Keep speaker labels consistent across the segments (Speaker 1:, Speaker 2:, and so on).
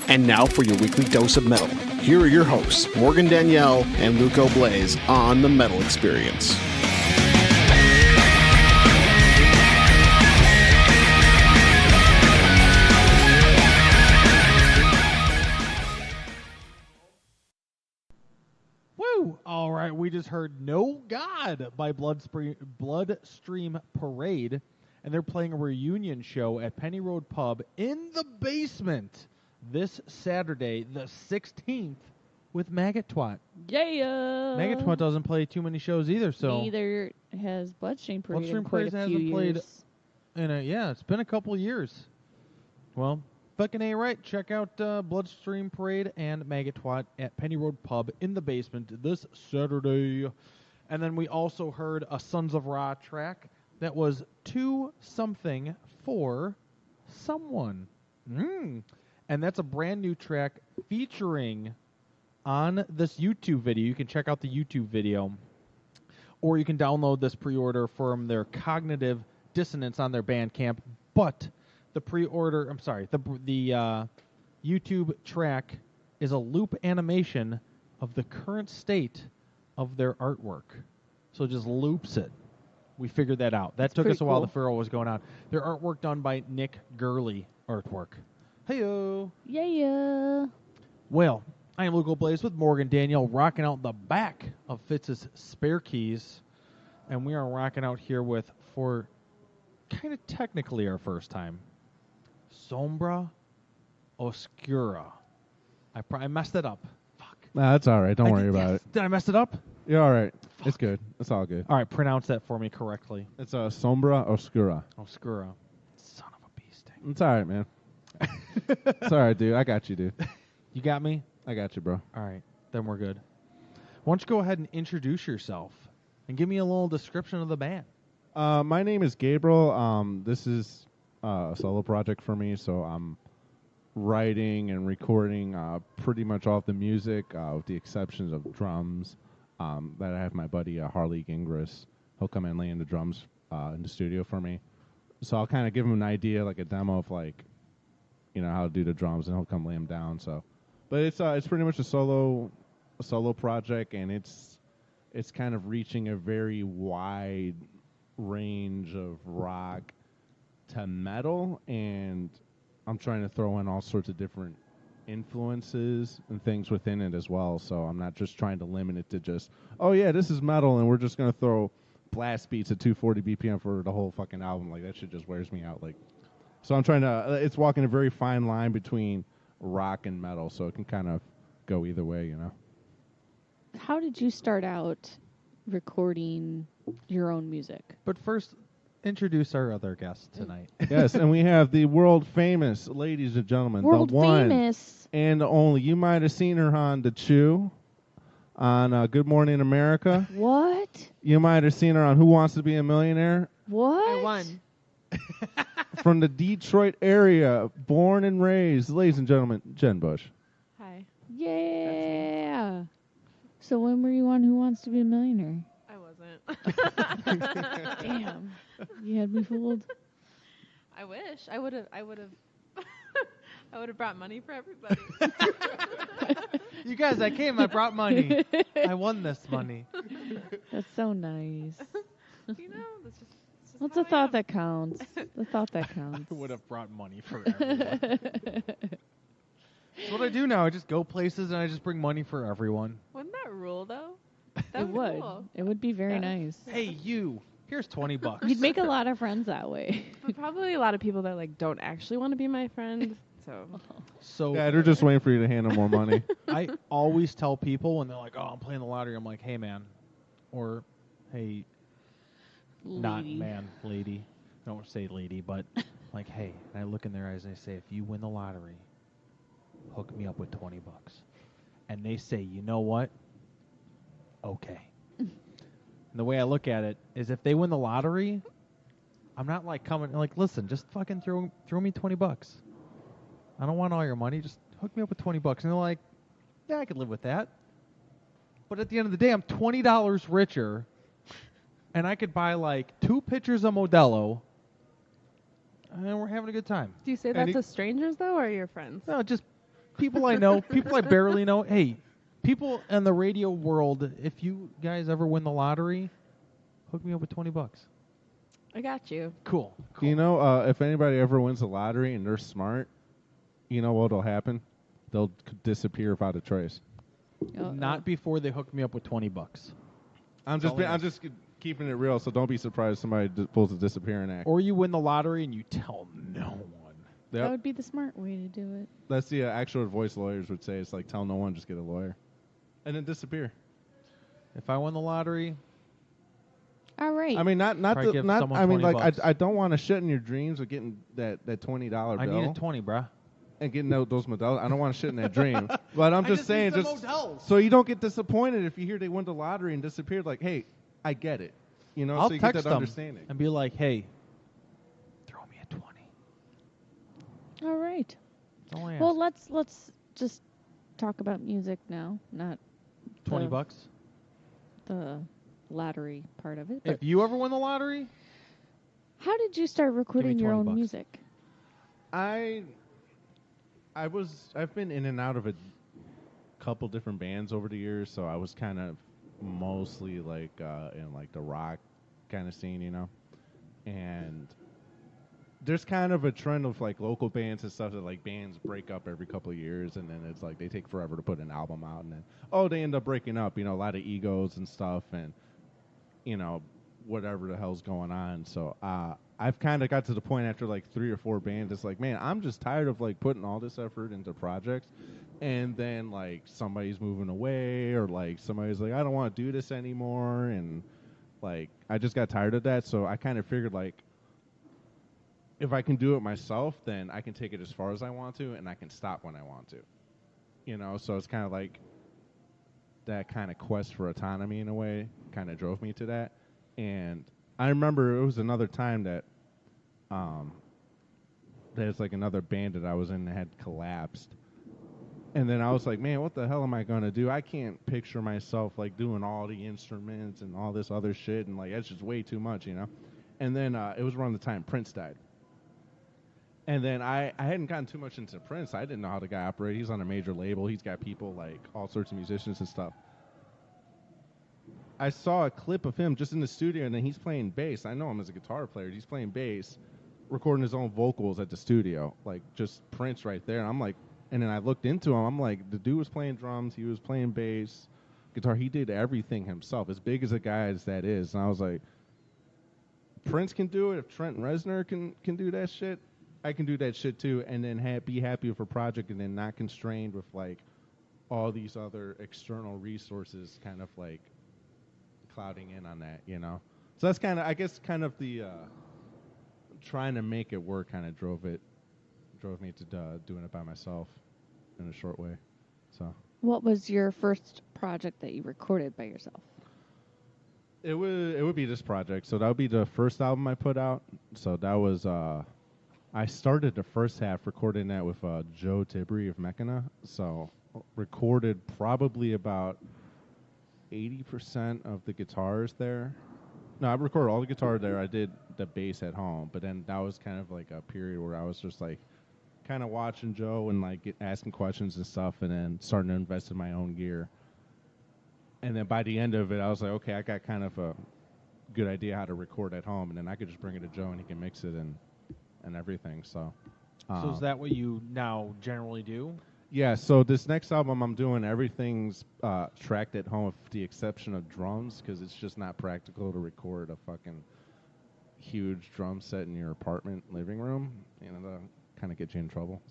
Speaker 1: And now for your weekly dose of metal. Here are your hosts, Morgan Danielle and Luke O'Blaze on The Metal Experience.
Speaker 2: Woo! All right, we just heard No God by Bloodstream Parade, and they're playing a reunion show at Penny Road Pub in the basement this Saturday, the 16th, with Maggot Twat.
Speaker 3: Yeah.
Speaker 2: Maggot Twat doesn't play too many shows either, so
Speaker 3: Neither has Bloodstream Parade.
Speaker 2: Bloodstream
Speaker 3: in quite
Speaker 2: Parade
Speaker 3: a few
Speaker 2: hasn't played
Speaker 3: years.
Speaker 2: it's been a couple of years. Well, fucking A right. Check out Bloodstream Parade and Maggot Twat at Penny Road Pub in the basement this Saturday. And then we also heard a Sons of Ra track that was To Something for Someone. And that's a brand new track featuring on this YouTube video. You can check out the YouTube video, or you can download this pre-order from their Cognitive Dissonance on their Bandcamp. But the YouTube track is a loop animation of the current state of their artwork. So it just loops it. We figured that out. That took us a while to figure out what was going on. Their artwork done by Nick Gurley artwork. Heyo.
Speaker 3: Yeah.
Speaker 2: Well, I am Luke O'Blaze with Morgan Danielle, rocking out the back of Fitz's Spare Keys. And we are rocking out here with, for kind of technically our first time, Sombra Oscura. I messed it up. Fuck.
Speaker 4: Nah, that's all right. Don't worry about it.
Speaker 2: Did I mess it up?
Speaker 4: You're all right.
Speaker 2: Fuck.
Speaker 4: It's good. It's all good.
Speaker 2: All right, pronounce that for me correctly.
Speaker 4: It's a Sombra Oscura.
Speaker 2: Oscura. Son of a bee sting.
Speaker 4: It's all right, man. It's all right, dude. I got you, dude.
Speaker 2: You got me?
Speaker 4: I got you, bro.
Speaker 2: All right, then we're good. Why don't you go ahead and introduce yourself and give me a little description of the band?
Speaker 4: My name is Gabriel. This is a solo project for me, so I'm writing and recording pretty much all of the music, with the exceptions of drums. That I have my buddy Harley Gingras. He'll come and lay in the drums in the studio for me. So I'll kind of give him an idea, like a demo of like, how to do the drums, and he'll come lay them down. So, but it's pretty much a solo project, and it's kind of reaching a very wide range of rock to metal, and I'm trying to throw in all sorts of different influences and things within it as well. So I'm not just trying to limit it to just, oh yeah, this is metal, and we're just gonna throw blast beats at 240 BPM for the whole fucking album. Like that shit just wears me out. Like, so I'm trying to. It's walking a very fine line between rock and metal, so it can kind of go either way,
Speaker 3: How did you start out recording your own music?
Speaker 2: But first, introduce our other guest tonight.
Speaker 4: Yes, and we have the world famous, ladies and gentlemen,
Speaker 3: World
Speaker 4: the one
Speaker 3: famous.
Speaker 4: and the only. You might have seen her on The Chew, on Good Morning America.
Speaker 3: What?
Speaker 4: You might have seen her on Who Wants to Be a Millionaire.
Speaker 3: What?
Speaker 5: I won.
Speaker 4: From the Detroit area, born and raised, ladies and gentlemen, Jen Bush.
Speaker 5: Hi.
Speaker 3: Yeah. So when were you on Who Wants to Be a Millionaire?
Speaker 5: I wasn't.
Speaker 3: Damn. You had me fooled.
Speaker 5: I wish. I would have I would have brought money for everybody.
Speaker 2: You guys, I came. I brought money. I won this money.
Speaker 3: That's so nice.
Speaker 5: That's just
Speaker 3: What's
Speaker 5: how
Speaker 3: a
Speaker 5: I
Speaker 3: thought
Speaker 5: am.
Speaker 3: that counts? The thought that counts.
Speaker 2: I would have brought money for everyone. That's what I do now. I just go places and I just bring money for everyone.
Speaker 5: Wouldn't that rule though? That
Speaker 3: It would.
Speaker 5: Cool.
Speaker 3: It would be very
Speaker 5: Yeah.
Speaker 3: nice.
Speaker 2: Hey, you. Here's $20.
Speaker 3: You'd make a lot of friends that way.
Speaker 5: But probably a lot of people that don't actually want to be my friend. So
Speaker 2: So
Speaker 4: Yeah, they're just waiting for you to hand them more money.
Speaker 2: I always tell people when they're like, "Oh, I'm playing the lottery." I'm like, "Hey, man," or "Hey, not
Speaker 3: Lady.
Speaker 2: man, lady." I don't say lady, but like, "Hey," and I look in their eyes and I say, "If you win the lottery, hook me up with $20." And they say, "You know what? Okay." And the way I look at it is, if they win the lottery, I'm not like coming like, "Listen, just fucking throw me $20. I don't want all your money. Just hook me up with $20." And they're like, "Yeah, I could live with that." But at the end of the day, I'm $20 richer, and I could buy like 2 pitchers of Modelo, and we're having a good time.
Speaker 5: do you say
Speaker 4: And
Speaker 5: that to strangers though, or your friends?
Speaker 2: No, just people I know, people I barely know. Hey, people in the radio world, if you guys ever win the lottery, hook me up with $20.
Speaker 5: I got you.
Speaker 2: Cool.
Speaker 4: You know, if anybody ever wins the lottery and they're smart, you know what'll happen? They'll disappear without a trace.
Speaker 2: Not before they hook me up with $20.
Speaker 4: I'm just keeping it real, so don't be surprised if somebody pulls a disappearing act.
Speaker 2: Or you win the lottery and you tell no one.
Speaker 3: That
Speaker 4: Yep.
Speaker 3: would be the smart way to do it.
Speaker 4: That's the actual advice lawyers would say. It's like, tell no one, just get a lawyer. And then disappear.
Speaker 2: If I win the lottery,
Speaker 3: All right.
Speaker 2: I mean,
Speaker 4: like I don't want to shit in your dreams of getting that $20 bill.
Speaker 2: I need a 20, bruh.
Speaker 4: And getting those Models. I don't want to shit in that dream. But I'm just saying,
Speaker 2: need
Speaker 4: just
Speaker 2: some Models.
Speaker 4: so you don't get disappointed if you hear they won the lottery and disappeared. Like, hey, I get it. You know,
Speaker 2: I'll
Speaker 4: so you get
Speaker 2: text
Speaker 4: that
Speaker 2: them
Speaker 4: understanding.
Speaker 2: and be like, "Hey, throw me a 20."
Speaker 3: All right.
Speaker 2: That's all I ask.
Speaker 3: Well, let's just talk about music now, not
Speaker 2: $20.
Speaker 3: the lottery part of it.
Speaker 2: If
Speaker 3: But
Speaker 2: you ever win the lottery,
Speaker 3: how did you start recording your own
Speaker 2: $20.
Speaker 3: music?
Speaker 4: I've been in and out of a couple different bands over the years, so I was kind of mostly like in like the rock kind of scene, you know. And there's kind of a trend of like local bands and stuff that like bands break up every couple of years, and then it's like they take forever to put an album out, and then they end up breaking up, you know, a lot of egos and stuff, and you know, whatever the hell's going on. So I've kind of got to the point after like 3 or 4 bands, it's like, man, I'm just tired of like putting all this effort into projects, and then like somebody's moving away, or like somebody's like, I don't want to do this anymore, and like I just got tired of that. So I kind of figured like, if I can do it myself, then I can take it as far as I want to, and I can stop when I want to, you know. So it's kind of like that kind of quest for autonomy in a way kind of drove me to that. And I remember it was another time that there's like another band that I was in that had collapsed. And then I was like, man, what the hell am I going to do? I can't picture myself like doing all the instruments and all this other shit. And like, that's just way too much, you know? And then it was around the time Prince died. And then I hadn't gotten too much into Prince. I didn't know how the guy operated. He's on a major label. He's got people like all sorts of musicians and stuff. I saw a clip of him just in the studio, and then he's playing bass. I know him as a guitar player. He's playing bass, recording his own vocals at the studio, like just Prince right there. And I'm like, and then I looked into him. I'm like, the dude was playing drums. He was playing bass, guitar. He did everything himself, as big as a guy as that is. And I was like, Prince can do it. If Trent Reznor can do that shit, I can do that shit too. And then be happy with a project, and then not constrained with like all these other external resources kind of like clouding in on that, you know? So that's kind of, I guess, kind of the trying to make it work kind of drove me to doing it by myself in a short way. So
Speaker 3: What was your first project that you recorded by yourself?
Speaker 4: it would be this project. So that would be the first album I put out. So that was I started the first half recording that with Joe Tibri of Mechana. So recorded probably about 80% of the guitars there. No, I recorded all the guitar there. I did the bass at home, but then that was kind of like a period where I was just like kind of watching Joe and like asking questions and stuff, and then starting to invest in my own gear. And then by the end of it, I was like, okay, I got kind of a good idea how to record at home, and then I could just bring it to Joe and he can mix it and everything. So
Speaker 2: is that what you now generally do?
Speaker 4: yeah, so this next album I'm doing, everything's tracked at home with the exception of drums, because it's just not practical to record a fucking huge drum set in your apartment living room. You know, that'll kind of get you in trouble.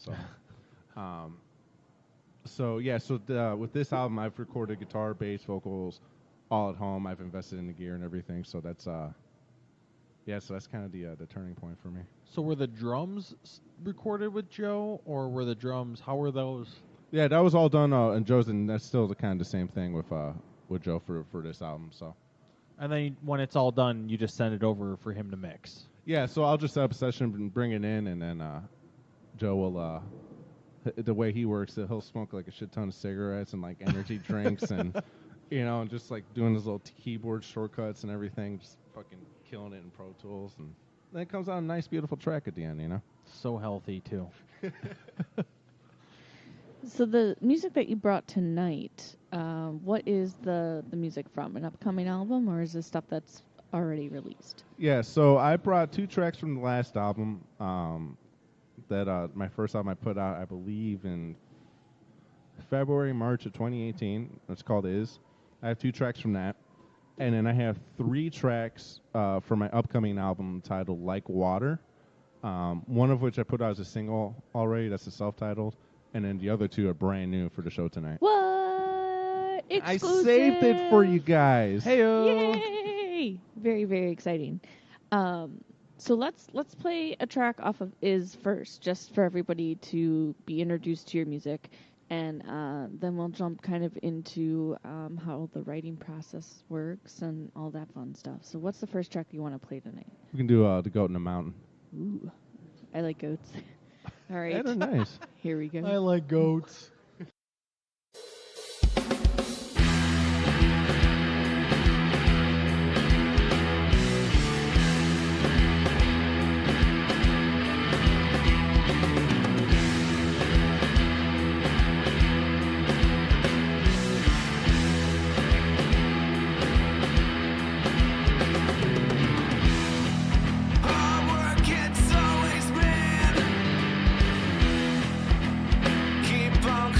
Speaker 4: So, with this album, I've recorded guitar, bass, vocals, all at home. I've invested in the gear and everything. So that's so that's kind of the turning point for me.
Speaker 2: So were the drums recorded with Joe, or were the drums, how were those?
Speaker 4: Yeah, that was all done in Joe's, and that's still the kind of the same thing with Joe for this album. So,
Speaker 2: And then when it's all done, you just send it over for him to mix.
Speaker 4: yeah, so I'll just set up a session and bring it in, and then Joe will, the way he works, he'll smoke like a shit ton of cigarettes and like energy drinks, and you know, and just like doing his little keyboard shortcuts and everything, just fucking killing it in Pro Tools, and then it comes out a nice, beautiful track at the end, you know.
Speaker 2: So healthy, too.
Speaker 3: So the music that you brought tonight, what is the music from? An upcoming album, or is this stuff that's already released?
Speaker 4: Yeah, so I brought 2 tracks from the last album. That my first album I put out, I believe, in February, March of 2018. It's called Is. I have 2 tracks from that. And then I have 3 tracks for my upcoming album titled Like Water. One of which I put out as a single already. That's the self-titled. And then the other 2 are brand new for the show tonight.
Speaker 3: What? Exclusive!
Speaker 4: I saved it for you guys.
Speaker 2: Heyo!
Speaker 3: Yay! Very, very exciting. So let's play a track off of Is first, just for everybody to be introduced to your music, and then we'll jump kind of into how the writing process works and all that fun stuff. So what's the first track you want to play tonight?
Speaker 4: We can do The Goat in the Mountain.
Speaker 3: Ooh, I like goats. All right.
Speaker 4: Yeah, they're nice.
Speaker 3: Here we go.
Speaker 2: I like goats.
Speaker 6: Keep on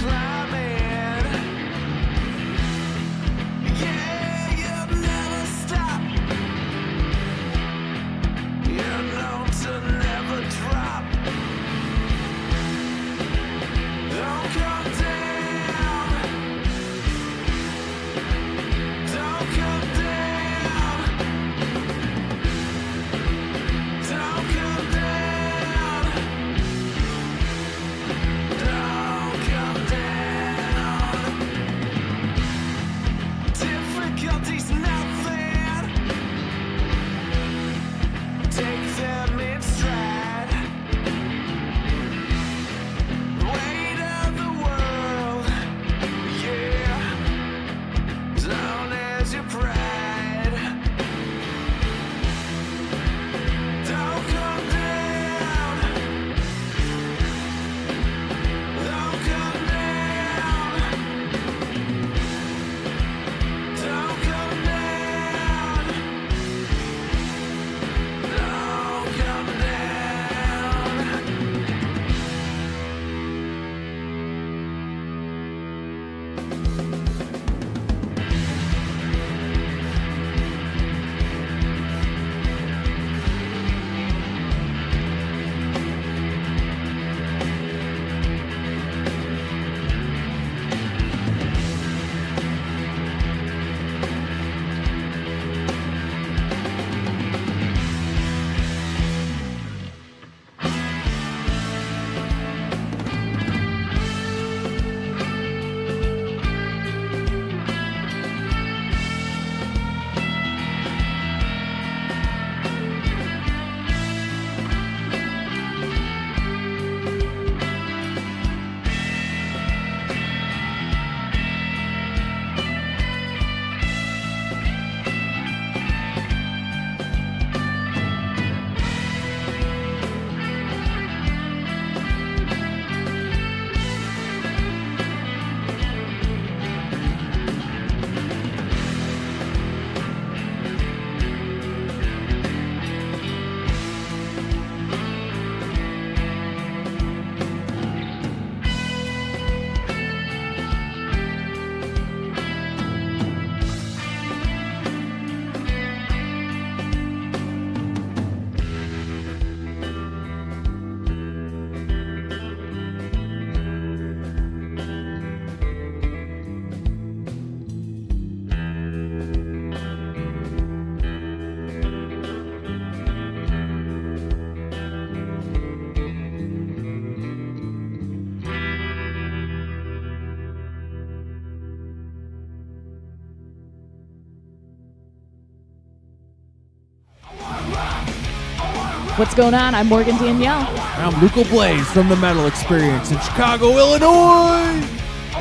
Speaker 3: What's going on? I'm Morgan Danielle.
Speaker 2: I'm Luco Blaze from the Metal Experience in Chicago, Illinois.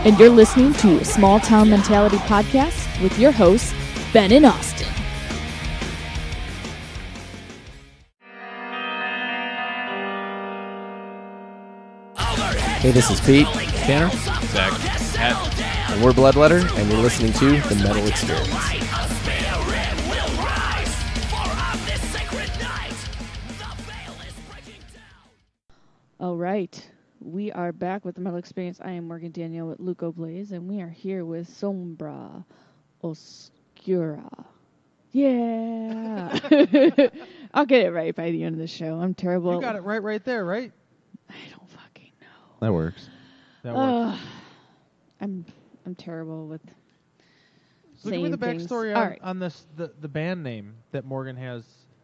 Speaker 3: And you're listening to Small Town Mentality Podcast with your hosts, Ben and Austin.
Speaker 6: Hey, this is Pete, Tanner, Zach, Pat, and we're Bloodletter, and you're listening to The Metal Experience.
Speaker 3: All right. We are back with the Metal Experience. I am Morgan Danielle with Luco Blaze, and we are here with Sombra Oscura. Yeah. I'll get it right by the end of the show. I'm terrible.
Speaker 2: You got it right there, right?
Speaker 3: I don't fucking know.
Speaker 4: That works.
Speaker 2: That works.
Speaker 3: I'm terrible with
Speaker 2: So
Speaker 3: saying
Speaker 2: give me the
Speaker 3: things.
Speaker 2: backstory
Speaker 3: All
Speaker 2: on,
Speaker 3: right.
Speaker 2: on this the band name that Morgan has.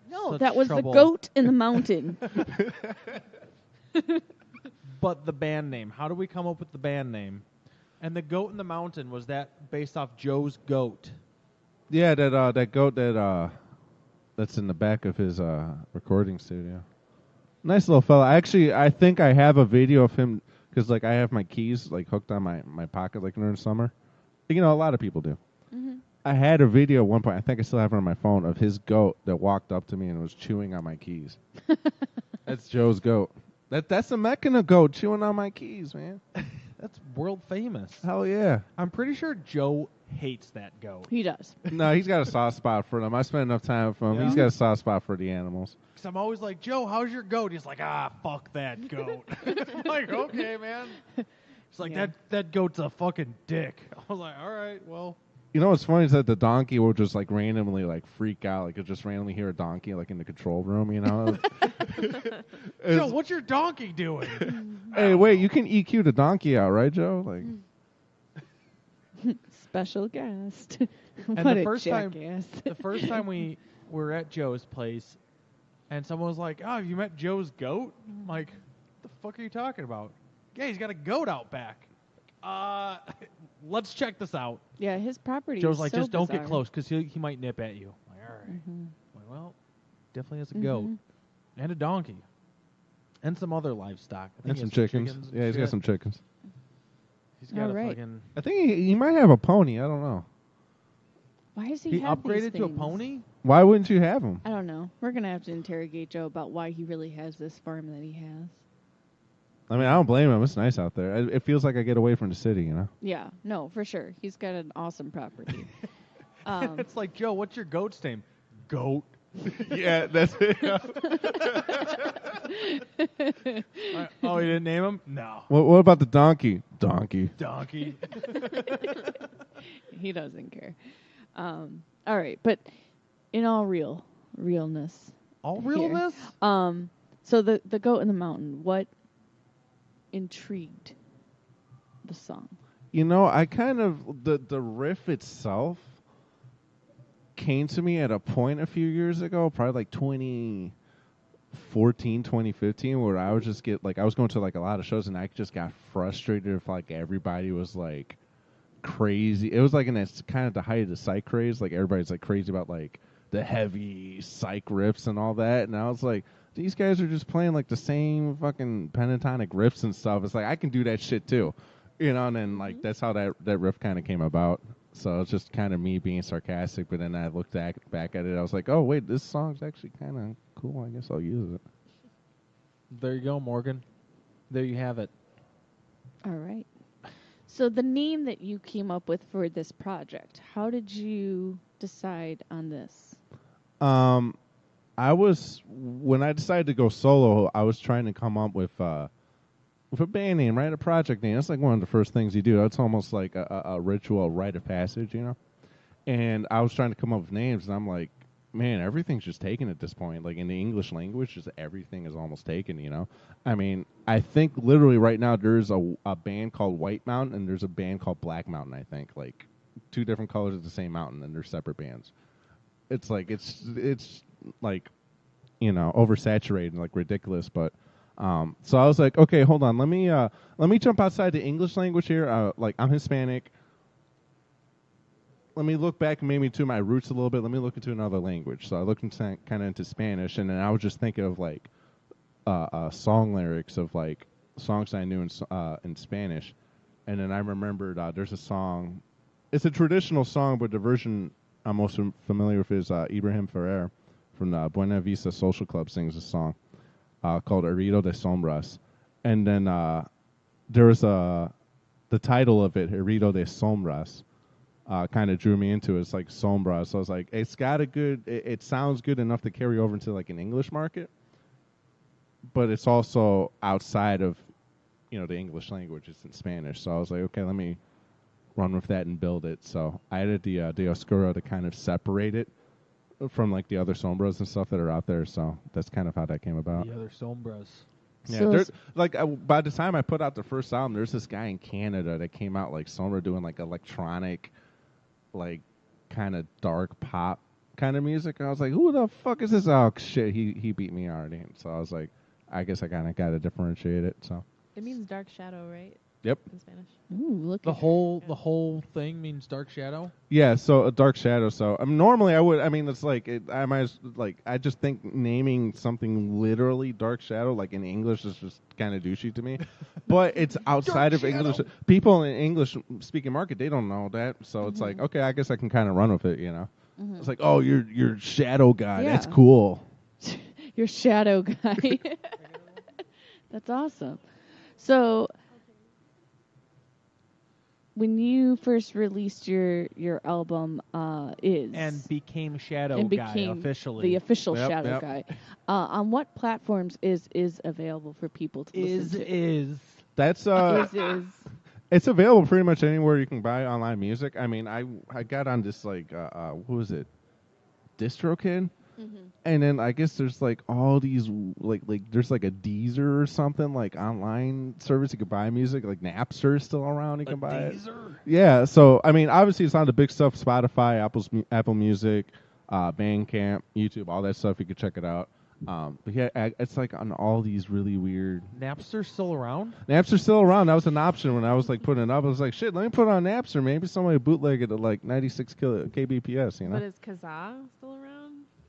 Speaker 3: No,
Speaker 2: such
Speaker 3: that was
Speaker 2: trouble.
Speaker 3: the goat in the mountain.
Speaker 2: But the band name. How do we come up with the band name? And the goat in the mountain, was that based off Joe's goat?
Speaker 4: Yeah, that goat that's in the back of his recording studio. Nice little fella. I think I have a video of him because like I have my keys like hooked on my pocket like during summer. You know, a lot of people do.
Speaker 3: Mm-hmm.
Speaker 4: I had a video at one point. I think I still have it on my phone of his goat that walked up to me and was chewing on my keys. That's Joe's goat. That's a Mechana goat chewing on my keys, man.
Speaker 2: That's world famous.
Speaker 4: Hell yeah.
Speaker 2: I'm pretty sure Joe hates that goat.
Speaker 3: He does.
Speaker 4: No, he's got a soft spot for them. I spent enough time with him.
Speaker 2: Yeah.
Speaker 4: He's got a soft spot for the animals.
Speaker 2: Cause I'm always like, Joe, how's your goat? He's like, fuck that goat. I'm like, okay, man. It's like
Speaker 3: Yeah.
Speaker 2: that goat's a fucking dick. I was like, all right, well.
Speaker 4: You know what's funny is that the donkey will just like randomly like freak out. Like you'll just randomly hear a donkey like in the control room, you know?
Speaker 2: Joe, what's your donkey doing?
Speaker 4: Hey, wait, you can EQ the donkey out, right, Joe? Like
Speaker 3: Special guest.
Speaker 2: And
Speaker 3: What
Speaker 2: the
Speaker 3: a
Speaker 2: first time,
Speaker 3: jackass.
Speaker 2: the first time we were at Joe's place, and someone was like, "Oh, have you met Joe's goat?" I'm like, "The fuck are you talking about?" Yeah, he's got a goat out back. Let's check this out.
Speaker 3: Yeah, his property
Speaker 2: Joe's
Speaker 3: is
Speaker 2: like,
Speaker 3: so
Speaker 2: "Just don't get
Speaker 3: bizarre.
Speaker 2: close, because he might nip at you." I'm like, all right.
Speaker 3: Mhm.
Speaker 2: I'm like, well, definitely has a goat
Speaker 3: Mhm.
Speaker 2: and a donkey and some other livestock. I think
Speaker 4: and
Speaker 2: he
Speaker 4: some
Speaker 2: has
Speaker 4: chickens.
Speaker 2: and
Speaker 4: Yeah, he's got
Speaker 2: shit.
Speaker 4: some chickens.
Speaker 2: He's got a
Speaker 3: Alright.
Speaker 2: fucking.
Speaker 4: I think he might have a pony. I don't know.
Speaker 3: Why does he,
Speaker 2: He
Speaker 3: have these
Speaker 2: upgraded to a
Speaker 3: things?
Speaker 2: pony.
Speaker 4: Why wouldn't you have him?
Speaker 3: I don't know. We're gonna have to interrogate Joe about why he really has this farm that he has.
Speaker 4: I mean, I don't blame him. It's nice out there. It feels like I get away from the city, you know?
Speaker 3: Yeah, no, for sure. He's got an awesome property.
Speaker 2: It's like, Joe, what's your goat's name? Goat.
Speaker 4: Yeah, that's it.
Speaker 2: Oh, you didn't name him? No.
Speaker 4: What about the donkey? Donkey.
Speaker 2: Donkey.
Speaker 3: He doesn't care. All right, but in all realness.
Speaker 2: All
Speaker 3: here,
Speaker 2: realness?
Speaker 3: So the goat in the mountain, what intrigued the song?
Speaker 4: You know, I kind of the riff itself came to me at a point a few years ago, probably like 2014, 2015, where I would just get like I was going to like a lot of shows and I just got frustrated if like everybody was like crazy. It was like in that kind of the height of the psych craze, like everybody's like crazy about like the heavy psych riffs and all that, and I was like, these guys are just playing like the same fucking pentatonic riffs and stuff. It's like I can do that shit too, you know. And then like that's how that riff kind of came about. So it's just kind of me being sarcastic. But then I looked back at it. I was like, oh wait, this song's actually kind of cool. I guess I'll use it.
Speaker 2: There you go, Morgan. There you have it.
Speaker 3: All right. So the name that you came up with for this project, how did you decide on this?
Speaker 4: When I decided to go solo, I was trying to come up with a band name, right? A project name. That's like one of the first things you do. It's almost like a ritual, rite of passage, you know? And I was trying to come up with names, and I'm like, man, everything's just taken at this point. Like in the English language, just everything is almost taken, you know? I mean, I think literally right now there's a band called White Mountain, and there's a band called Black Mountain, I think. Like two different colors of the same mountain, and they're separate bands. It's like, it's like, you know, oversaturated and like ridiculous, but so I was like, okay, hold on, let me jump outside the English language here. Like I'm Hispanic. let me look back maybe to my roots a little bit. Let me look into another language. So I looked into kind of into Spanish, and then I was just thinking of like song lyrics of like songs I knew in Spanish, and then I remembered there's a song. It's a traditional song, but the version I'm most familiar with is Ibrahim Ferrer from the Buena Vista Social Club sings a song called Herido de Sombras, and then there was the title of it, Herido de Sombras. Kind of drew me into it. It's like Sombra, so I was like, it's got a good. It sounds good enough to carry over into like an English market, but it's also outside of, the English language. It's in Spanish, so I was like, okay, let me run with that and build it. So I added the de Oscura to kind of separate it from like the other Sombras and stuff that are out there. So that's kind of how that came about.
Speaker 2: The other Sombras.
Speaker 4: Yeah,
Speaker 3: So
Speaker 4: there's like by the time I put out the first album, there's this guy in Canada that came out like Sombra doing like electronic, like kind of dark pop kind of music. And I was like, who the fuck is this? Oh shit, he beat me already. So I was like, I guess I kind of got to differentiate it. So
Speaker 5: It means dark shadow, right?
Speaker 4: yep.
Speaker 5: In Spanish.
Speaker 3: Ooh, look
Speaker 2: The
Speaker 3: at
Speaker 2: whole thing means dark shadow.
Speaker 4: Yeah, so a dark shadow. So normally it's like I just think naming something literally dark shadow like in English is just kind of douchey to me. But it's outside of English. People in English speaking market, they don't know that. So it's like, okay, I guess I can kind of run with it, It's like, oh, you're shadow guy.
Speaker 3: Yeah.
Speaker 4: That's cool.
Speaker 3: your shadow guy. That's awesome. So, when you first released your album,
Speaker 2: And became Shadow
Speaker 3: and
Speaker 2: Guy
Speaker 3: became
Speaker 2: officially.
Speaker 3: the official
Speaker 4: Yep,
Speaker 3: Shadow
Speaker 4: yep.
Speaker 3: Guy, on what platforms is available for people to listen to?
Speaker 2: is.
Speaker 4: That's
Speaker 3: Is
Speaker 4: it's available pretty much anywhere you can buy online music. I mean, I got on this like who was it? DistroKid. And then I guess there's like all these like there's like a Deezer or something like online service you can buy music. Like Napster is still around, you can buy it. Yeah, so I mean, obviously it's on the big stuff: Spotify, Apple Music, Bandcamp, YouTube, all that stuff. You can check it out. But yeah, it's like on all these really weird.
Speaker 2: Napster still around?
Speaker 4: Napster's still around. That was an option when I was like putting it up. I was like, shit, let me put it on Napster. Maybe somebody bootleg it at like 96 kbps.
Speaker 5: But is Kazaa still around?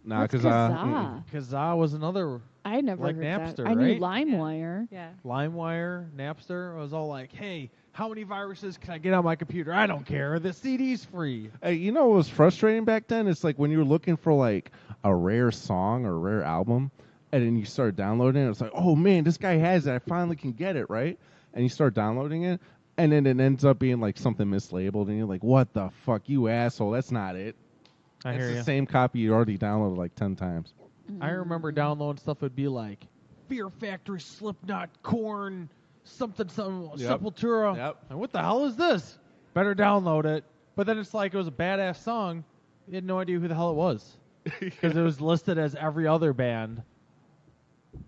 Speaker 4: Nah,
Speaker 3: what's
Speaker 4: because
Speaker 3: Kazaa?
Speaker 2: Kazaa was another
Speaker 3: I never
Speaker 2: like
Speaker 3: heard
Speaker 2: Napster,
Speaker 3: that. I knew
Speaker 2: right?
Speaker 3: LimeWire.
Speaker 5: Yeah.
Speaker 2: LimeWire, Napster. It was all like, hey, how many viruses can I get on my computer? I don't care. The CD's free.
Speaker 4: Hey, you know what was frustrating back then? It's like when you were looking for like a rare song or a rare album, and then you start downloading it. It's like, oh man, this guy has it. I finally can get it, right? And you start downloading it, and then it ends up being like something mislabeled, and you're like, what the fuck, you asshole? That's not it.
Speaker 2: I
Speaker 4: It's
Speaker 2: hear
Speaker 4: the
Speaker 2: you.
Speaker 4: same copy you already downloaded like 10 times.
Speaker 2: I remember downloading stuff would be like Fear Factory, Slipknot, Korn, something,
Speaker 4: Yep.
Speaker 2: Sepultura.
Speaker 4: Yep.
Speaker 2: And what the hell is this? Better download it. But then it's like it was a badass song. You had no idea who the hell it was because it was listed as every other band.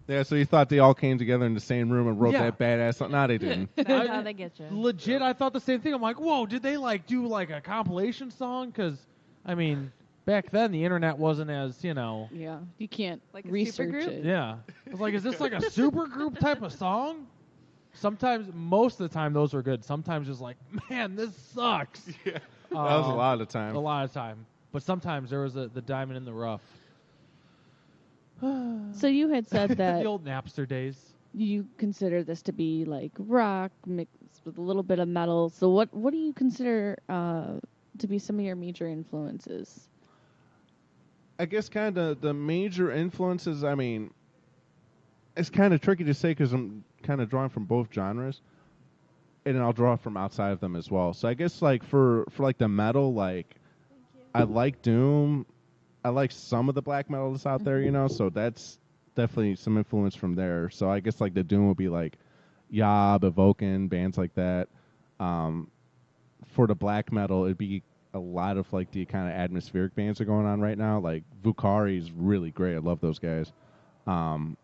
Speaker 4: Yeah, so you thought they all came together in the same room and wrote
Speaker 2: Yeah.
Speaker 4: that badass song? No, they didn't.
Speaker 5: That's how they get you.
Speaker 2: Legit, I thought the same thing. I'm like, whoa, did they like do like a compilation song? Because, I mean, back then the internet wasn't as,
Speaker 3: Yeah, you can't
Speaker 5: Like a
Speaker 3: research
Speaker 5: supergroup?
Speaker 3: it.
Speaker 2: yeah. I was like, is this like a super group type of song? Sometimes, most of the time, those were good. Sometimes it's like, man, this sucks.
Speaker 4: Yeah, that was a lot of the time.
Speaker 2: A lot of time. But sometimes there was the diamond in the rough.
Speaker 3: So you had said
Speaker 2: The
Speaker 3: that
Speaker 2: old Napster days.
Speaker 3: you consider this to be like rock mixed with a little bit of metal. So what do you consider to be some of your major influences?
Speaker 4: I guess kind of the major influences, I mean, it's kind of tricky to say because I'm kind of drawing from both genres, and then I'll draw from outside of them as well. So I guess like for like the metal, like I like Doom. I like some of the black metal that's out there, so that's definitely some influence from there. So I guess like the Doom would be like Yob, Evoken, bands like that. For the black metal, it'd be a lot of like the kind of atmospheric bands that are going on right now. Like Vukari is really great. I love those guys. And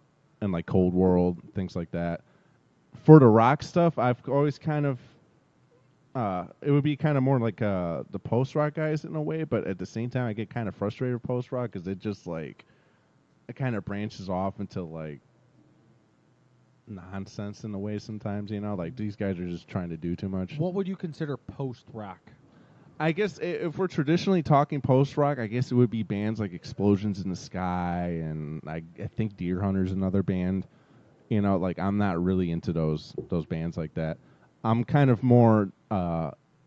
Speaker 4: like Cold World, things like that. For the rock stuff, I've always kind of it would be kind of more like the post-rock guys in a way, but at the same time, I get kind of frustrated with post-rock because it just like it kind of branches off into like nonsense in a way sometimes, like these guys are just trying to do too much.
Speaker 2: What would you consider post-rock?
Speaker 4: I guess if we're traditionally talking post-rock, I guess it would be bands like Explosions in the Sky, and I think Deer Hunter's another band. You know, like I'm not really into those bands like that. I'm kind of more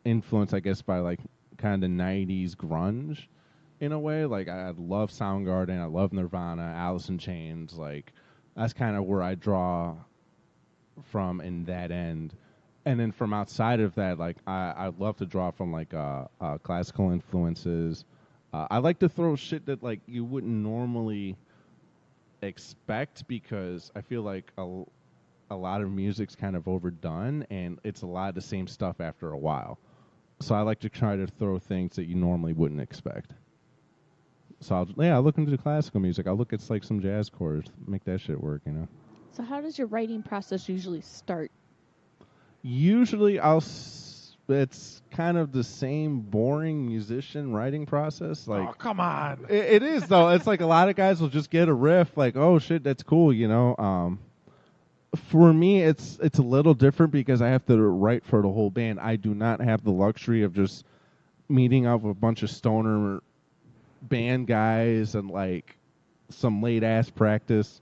Speaker 4: influenced, I guess, by like kind of 90s grunge in a way. Like I love Soundgarden, I love Nirvana, Alice in Chains. Like that's kind of where I draw from in that end. And then from outside of that, like I'd love to draw from like classical influences. I like to throw shit that like you wouldn't normally expect, because I feel like a lot of music's kind of overdone and it's a lot of the same stuff after a while. So I like to try to throw things that you normally wouldn't expect. So I'll look into the classical music. I'll look at like some jazz chords, make that shit work, you know.
Speaker 3: So how does your writing process usually start?
Speaker 4: Usually it's kind of the same boring musician writing process. Like,
Speaker 2: Oh, come on.
Speaker 4: it is though. It's like a lot of guys will just get a riff, like, oh shit, that's cool, you know. For me, it's a little different because I have to write for the whole band. I do not have the luxury of just meeting up with a bunch of stoner band guys and like some late ass practice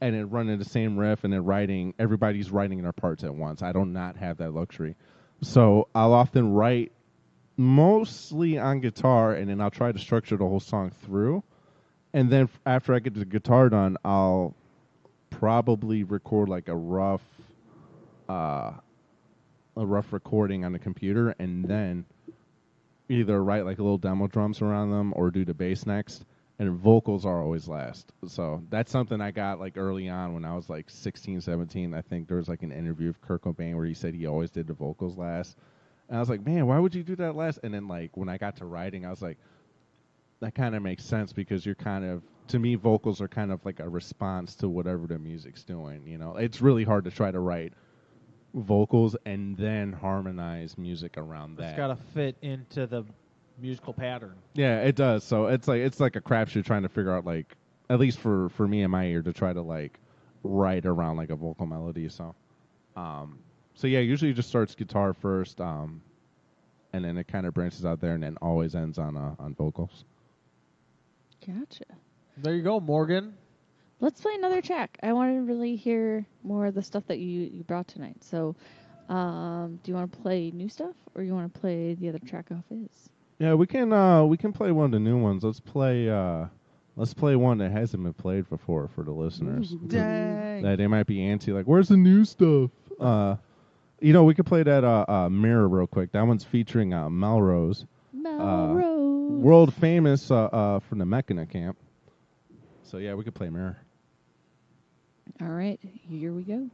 Speaker 4: and then running the same riff and then everybody's writing their parts at once. I do not have that luxury. So I'll often write mostly on guitar, and then I'll try to structure the whole song through. And then after I get the guitar done, I'll probably record like a rough recording on the computer, and then either write like a little demo drums around them or do the bass next. And vocals are always last. So that's something I got like early on when I was like 16, 17. I think there was like an interview of Kurt Cobain where he said he always did the vocals last. And I was like, man, why would you do that last? And then like when I got to writing, I was like, that kind of makes sense, because you're kind of, to me, vocals are kind of like a response to whatever the music's doing. You know, it's really hard to try to write vocals and then harmonize music around that.
Speaker 2: It's got to fit into the musical pattern.
Speaker 4: Yeah, it does. So it's like a crapshoot trying to figure out, like, at least for me in my ear, to try to like write around like a vocal melody. So yeah, usually it just starts guitar first, and then it kind of branches out there, and then always ends on vocals.
Speaker 3: Gotcha.
Speaker 2: There you go, Morgan.
Speaker 3: Let's play another track. I want to really hear more of the stuff that you brought tonight. So, do you want to play new stuff, or you want to play the other track off his?
Speaker 4: Yeah, we can play one of the new ones. Let's play one that hasn't been played before for the listeners.
Speaker 2: Dang.
Speaker 4: That they might be antsy, like, where's the new stuff? You know, we could play that Mirror real quick. That one's featuring Melrose.
Speaker 3: Melrose.
Speaker 4: World famous from the Mechana camp. So yeah, we could play Mirror.
Speaker 3: All right, here we go.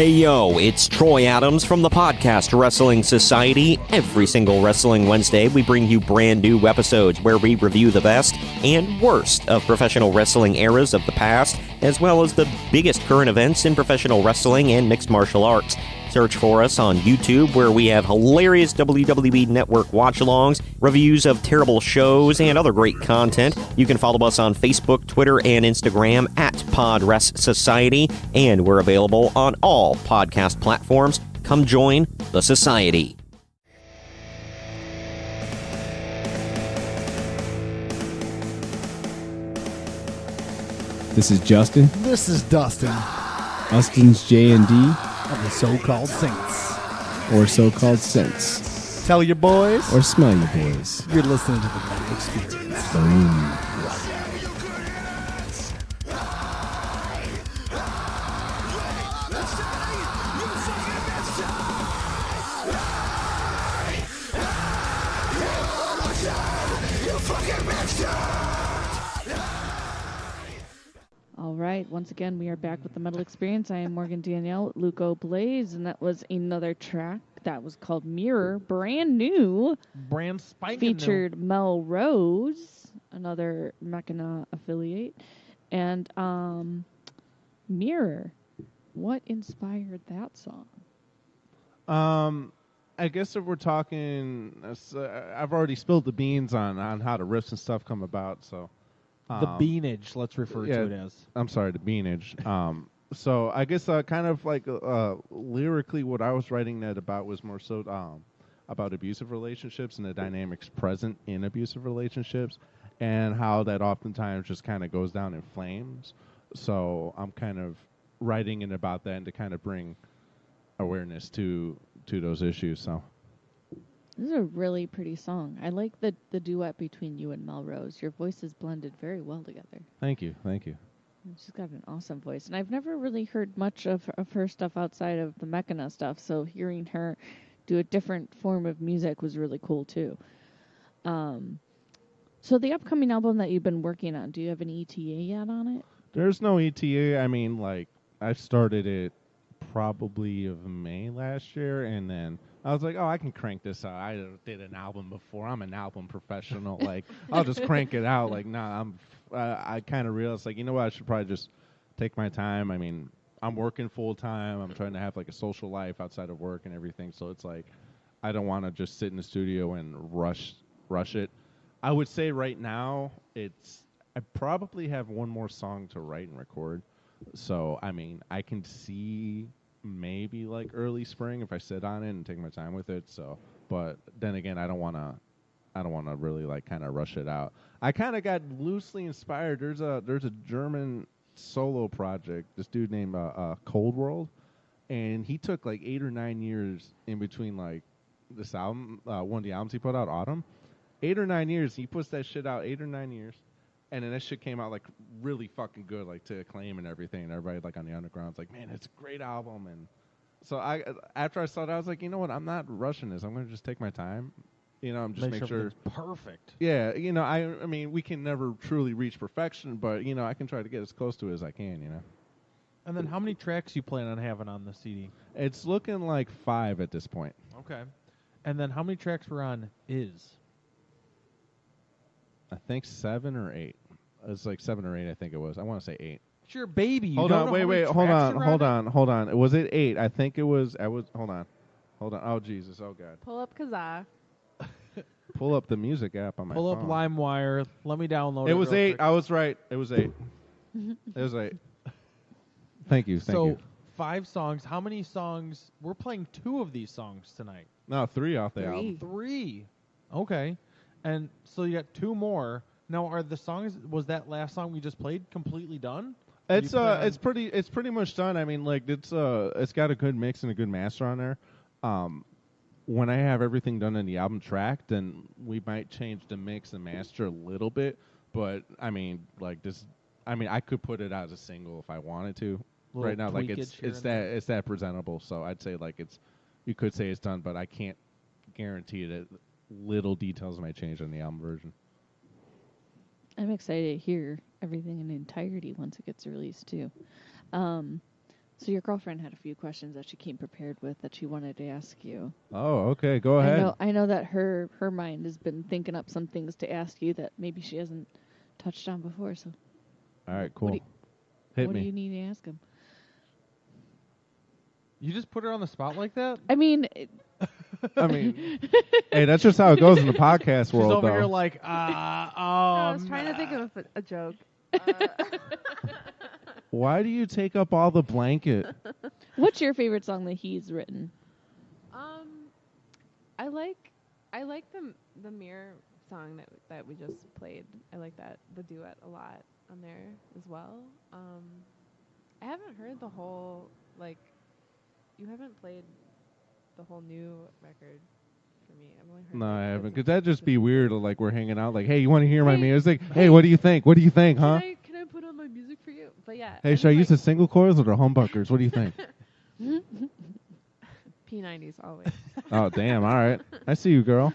Speaker 7: Hey yo, it's Troy Adams from the podcast Wrestling Society. Every single Wrestling Wednesday, we bring you brand new episodes where we review the best and worst of professional wrestling eras of the past, as well as the biggest current events in professional wrestling and mixed martial arts. Search for us on YouTube, where we have hilarious WWE Network watch-alongs, reviews of terrible shows, and other great content. You can follow us on Facebook, Twitter, and Instagram at PodRes Society, and we're available on all podcast platforms. Come join the Society.
Speaker 8: This is Justin.
Speaker 9: This is Dustin.
Speaker 8: Austin's J&D.
Speaker 9: Of the so-called Saints.
Speaker 8: Or so-called Sense.
Speaker 9: Tell your boys.
Speaker 8: Or smell your boys.
Speaker 9: You're listening to the Metal Experience.
Speaker 8: Boom.
Speaker 3: All right, once again, we are back with the Metal Experience. I am Morgan Danielle, Luco Blaze, and that was another track that was called Mirror, brand new.
Speaker 2: Brand spanking
Speaker 3: featured Mel Rose, another Mechana affiliate, and Mirror. What inspired that song?
Speaker 4: I guess if we're talking, I've already spilled the beans on how the riffs and stuff come about, so.
Speaker 2: The beanage, let's refer to it as.
Speaker 4: I'm sorry, the beanage. So I guess kind of like lyrically, what I was writing that about was more so about abusive relationships and the dynamics present in abusive relationships, and how that oftentimes just kind of goes down in flames. So I'm kind of writing it about that and to kind of bring awareness to those issues. So.
Speaker 3: This is a really pretty song. I like the duet between you and Melrose. Your voices blended very well together.
Speaker 4: Thank you.
Speaker 3: She's got an awesome voice. And I've never really heard much of her stuff outside of the Mechana stuff, so hearing her do a different form of music was really cool, too. So the upcoming album that you've been working on, do you have an ETA yet on it?
Speaker 4: There's no ETA. I mean, like, I started it probably of May last year, and then I was like, oh, I can crank this out. I did an album before. I'm an album professional. Like, I'll just crank it out. Like, nah, I kind of realized, like, you know what? I should probably just take my time. I mean, I'm working full time. I'm trying to have, like, a social life outside of work and everything. So it's like, I don't want to just sit in the studio and rush it. I would say right now, I probably have one more song to write and record. So, I mean, I can see maybe like early spring if I sit on it and take my time with it. So, but then again, I don't want to really like kind of rush it out. I kind of got loosely inspired. There's a German solo project, this dude named Cold World, and he took like 8 or 9 years in between like this album, one of the albums he put out, Autumn. 8 or 9 years. He puts that shit out 8 or 9 years. And then that shit came out like really fucking good, like to acclaim and everything. And everybody like on the underground's like, man, it's a great album. And so after I saw that, I was like, you know what? I'm not rushing this. I'm gonna just take my time. You know, I'm just make sure
Speaker 2: it's perfect.
Speaker 4: Yeah, you know, I mean, we can never truly reach perfection, but you know, I can try to get as close to it as I can. You know.
Speaker 2: And then how many tracks you plan on having on the CD?
Speaker 4: It's looking like 5 at this point.
Speaker 2: Okay. And then how many tracks were on Is?
Speaker 4: I think 7 or 8. It's like 7 or 8, I think it was. I want to say 8.
Speaker 2: It's your baby. You
Speaker 4: hold
Speaker 2: don't
Speaker 4: on,
Speaker 2: know
Speaker 4: wait,
Speaker 2: how many
Speaker 4: hold
Speaker 2: tracks
Speaker 4: on. Was it 8? I think it was. Hold on. Oh Jesus. Oh God.
Speaker 5: Pull up Kazaa.
Speaker 4: Pull up the music app on my
Speaker 2: Pull
Speaker 4: phone.
Speaker 2: up LimeWire. Let me download it.
Speaker 4: It was
Speaker 2: real
Speaker 4: 8.
Speaker 2: quick.
Speaker 4: I was right. It was 8. It was 8. Thank you.
Speaker 2: So 5 songs. How many songs? We're playing 2 of these songs tonight.
Speaker 4: No, 3 off the album.
Speaker 2: 3. Okay. And so you got 2 more. Now, are the songs? Was that last song we just played completely done?
Speaker 4: It's pretty much done. I mean, like it's got a good mix and a good master on there. When I have everything done in the album track, then we might change the mix and master a little bit. But I mean, like this. I mean, I could put it out as a single if I wanted to. Right now, like it's that presentable. So I'd say like you could say it's done, but I can't guarantee that little details might change on the album version.
Speaker 3: I'm excited to hear everything in entirety once it gets released too. So your girlfriend had a few questions that she came prepared with that she wanted to ask you.
Speaker 4: Oh, okay. Go ahead.
Speaker 3: I know that her mind has been thinking up some things to ask you that maybe she hasn't touched on before. So
Speaker 4: All right, cool.
Speaker 3: what do you need to ask him?
Speaker 2: You just put her on the spot like that?
Speaker 3: I mean,
Speaker 4: I mean, hey, that's just how it goes in the podcast
Speaker 2: She's
Speaker 4: world,
Speaker 2: over
Speaker 4: though.
Speaker 2: here like,
Speaker 5: I was trying to think of a joke.
Speaker 4: Why do you take up all the blanket?
Speaker 3: what's your favorite song that he's written?
Speaker 5: I like the Mirror song that we just played. I like the duet a lot on there as well. I haven't heard the whole you haven't played the whole new record for me. I've only heard
Speaker 4: No, I haven't.
Speaker 5: bits
Speaker 4: Could
Speaker 5: and
Speaker 4: that just
Speaker 5: pieces.
Speaker 4: be weird? Like we're hanging out, like, hey, you want to hear my
Speaker 5: Hey,
Speaker 4: music?
Speaker 5: hey,
Speaker 4: Hey, what do you think? What do you think, huh?
Speaker 5: Can I put on my music for you? But yeah.
Speaker 4: Hey,
Speaker 5: I
Speaker 4: should I
Speaker 5: just
Speaker 4: use the single coils or the humbuckers? What do you think?
Speaker 5: P90s always.
Speaker 4: Oh, damn. All right. I see you, girl.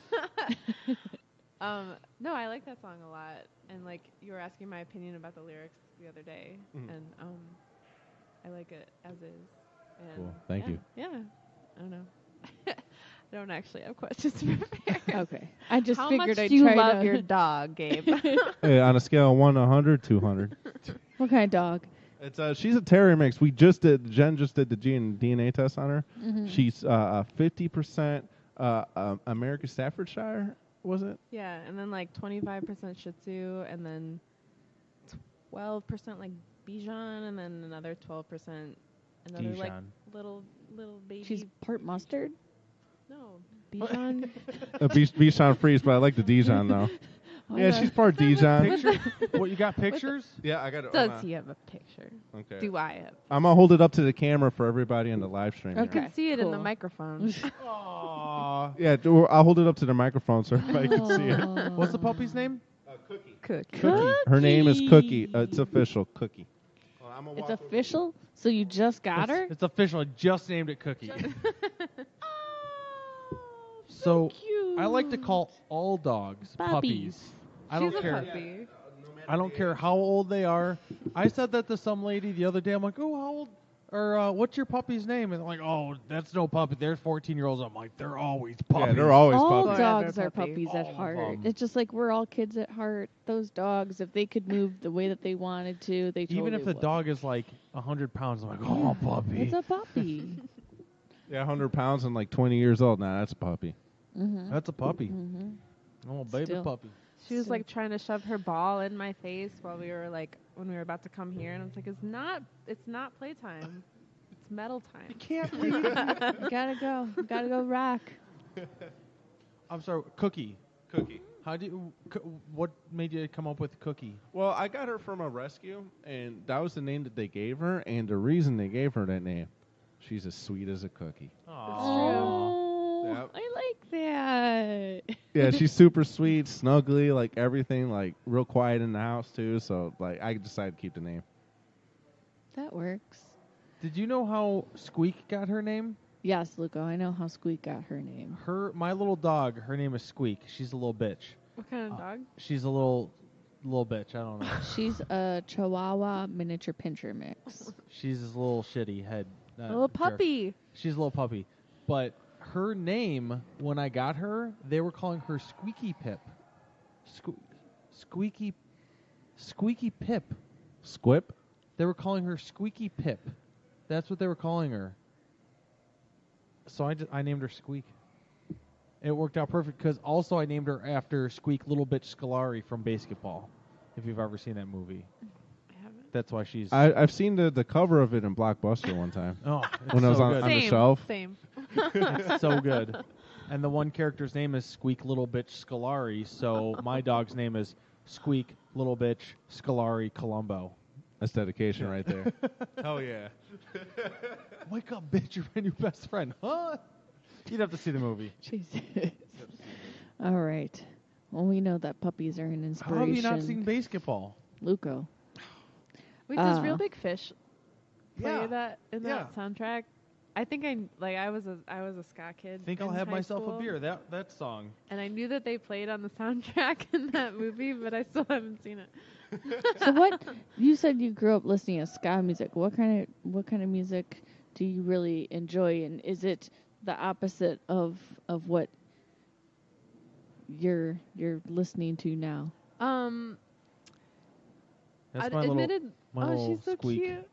Speaker 5: No, I like that song a lot, and you were asking my opinion about the lyrics the other day, and I like it as is. And
Speaker 4: Cool. Thank you.
Speaker 5: Yeah, I don't know. I don't actually have questions prepared.
Speaker 3: Okay, I just
Speaker 5: How
Speaker 3: figured
Speaker 5: much
Speaker 3: I'd
Speaker 5: do you
Speaker 3: try
Speaker 5: love
Speaker 3: to
Speaker 5: your dog, Gabe?
Speaker 4: Hey, on a scale of 1 to 100, 200.
Speaker 3: What kind of dog?
Speaker 4: It's she's a terrier mix. Jen just did the DNA test on her.
Speaker 3: Mm-hmm.
Speaker 4: She's 50% American Staffordshire, was it?
Speaker 5: Yeah, and then 25% Shih Tzu, and then 12% Bichon, and then another 12% another
Speaker 2: Dijon.
Speaker 5: little baby.
Speaker 3: She's part mustard.
Speaker 5: No, Bichon.
Speaker 4: Bichon Freeze, but I like the Dijon though. Yeah, she's part Dijon.
Speaker 2: Picture? What, you got pictures?
Speaker 4: Yeah, I got it.
Speaker 5: Does he have a picture?
Speaker 4: Okay.
Speaker 5: Do I have?
Speaker 4: I'm gonna hold it up to the camera for everybody in the live stream.
Speaker 5: You
Speaker 3: Okay.
Speaker 5: can see it in the
Speaker 3: cool.
Speaker 5: microphone.
Speaker 2: Aww.
Speaker 4: Yeah, I'll hold it up to the microphone so everybody can see it.
Speaker 2: What's the puppy's name?
Speaker 5: Cookie.
Speaker 4: Cookie. Her name is Cookie. It's official, Cookie.
Speaker 3: It's official. So you just got her?
Speaker 2: It's official. I just named it Cookie. So
Speaker 3: cute.
Speaker 2: I like to call all dogs puppies. I don't
Speaker 5: She's a
Speaker 2: care.
Speaker 5: puppy.
Speaker 2: I don't care how old they are. I said that to some lady the other day. I'm like, oh, how old? Or what's your puppy's name? And they're like, oh, that's no puppy. They're 14-year-olds. I'm like, they're always puppies.
Speaker 4: Yeah, they're always
Speaker 3: All
Speaker 4: puppies.
Speaker 3: dogs
Speaker 5: Forever
Speaker 3: are
Speaker 5: puppy.
Speaker 3: puppies at
Speaker 2: All of
Speaker 3: heart.
Speaker 2: them.
Speaker 3: It's just like we're all kids at heart. Those dogs, if they could move the way that they wanted to, they totally
Speaker 2: Even if the
Speaker 3: would.
Speaker 2: dog is like 100 pounds, I'm like, oh, puppy.
Speaker 3: It's a puppy.
Speaker 4: Yeah, 100 pounds and 20 years old. Nah, that's a puppy.
Speaker 3: Mm-hmm.
Speaker 2: That's a puppy.
Speaker 3: Mm-hmm.
Speaker 2: Oh, baby
Speaker 3: Still.
Speaker 2: puppy.
Speaker 5: She was trying to shove her ball in my face while we were when we were about to come here, and I was like, it's not playtime. It's metal time.
Speaker 2: Can't
Speaker 3: Gotta go. Gotta go rock.
Speaker 2: I'm sorry, Cookie.
Speaker 4: Cookie.
Speaker 2: How do you? What made you come up with Cookie?
Speaker 4: Well, I got her from a rescue, and that was the name that they gave her, and the reason they gave her that name, she's as sweet as a cookie.
Speaker 3: Oh,
Speaker 4: Yep.
Speaker 3: I like that.
Speaker 4: Yeah, she's super sweet, snuggly, everything, real quiet in the house, too, so, I decided to keep the name.
Speaker 3: That works.
Speaker 2: Did you know how Squeak got her name?
Speaker 3: Yes, Luco, I know how Squeak got her name.
Speaker 2: My little dog, her name is Squeak. She's a little bitch.
Speaker 5: What kind of dog?
Speaker 2: She's a little bitch. I don't know.
Speaker 3: She's a Chihuahua miniature pincher mix.
Speaker 2: She's this little shitty head.
Speaker 5: Little
Speaker 2: jerk.
Speaker 5: puppy.
Speaker 2: She's a little puppy. But her name, when I got her, they were calling her Squeaky Pip. Squeaky Pip.
Speaker 4: Squip?
Speaker 2: They were calling her Squeaky Pip. That's what they were calling her. So I named her Squeak. It worked out perfect because also I named her after Squeak Little Bitch Scolari from Basketball. If you've ever seen that movie,
Speaker 5: I haven't.
Speaker 2: that's why she's.
Speaker 4: I've seen the cover of it in Blockbuster one time.
Speaker 2: Oh, it's
Speaker 4: When I was
Speaker 2: so
Speaker 4: on
Speaker 2: good.
Speaker 4: the shelf.
Speaker 5: Same.
Speaker 2: It's so good. And the one character's name is Squeak Little Bitch Scolari, so my dog's name is Squeak Little Bitch Scolari Columbo.
Speaker 4: That's dedication right there. Hell yeah.
Speaker 2: Wake up, bitch! You're my new best friend, huh? You'd have to see the movie.
Speaker 3: Jesus. All right. Well, we know that puppies are an
Speaker 2: How
Speaker 3: inspiration.
Speaker 2: have you not seen Basketball?
Speaker 3: Luco.
Speaker 5: Wait, does
Speaker 3: Uh,
Speaker 5: Real Big Fish play
Speaker 2: Yeah.
Speaker 5: that in that soundtrack? I think I was a ska kid.
Speaker 2: Think I'll
Speaker 5: in
Speaker 2: have
Speaker 5: high
Speaker 2: myself
Speaker 5: school,
Speaker 2: a beer. That song.
Speaker 5: And I knew that they played on the soundtrack in that movie, but I still haven't seen it.
Speaker 3: So what you said you grew up listening to ska music. What kind of music do you really enjoy, and is it the opposite of what you're listening to now?
Speaker 2: That's
Speaker 5: I
Speaker 2: my
Speaker 5: admitted.
Speaker 2: little
Speaker 5: She's so
Speaker 2: squeak.
Speaker 5: cute.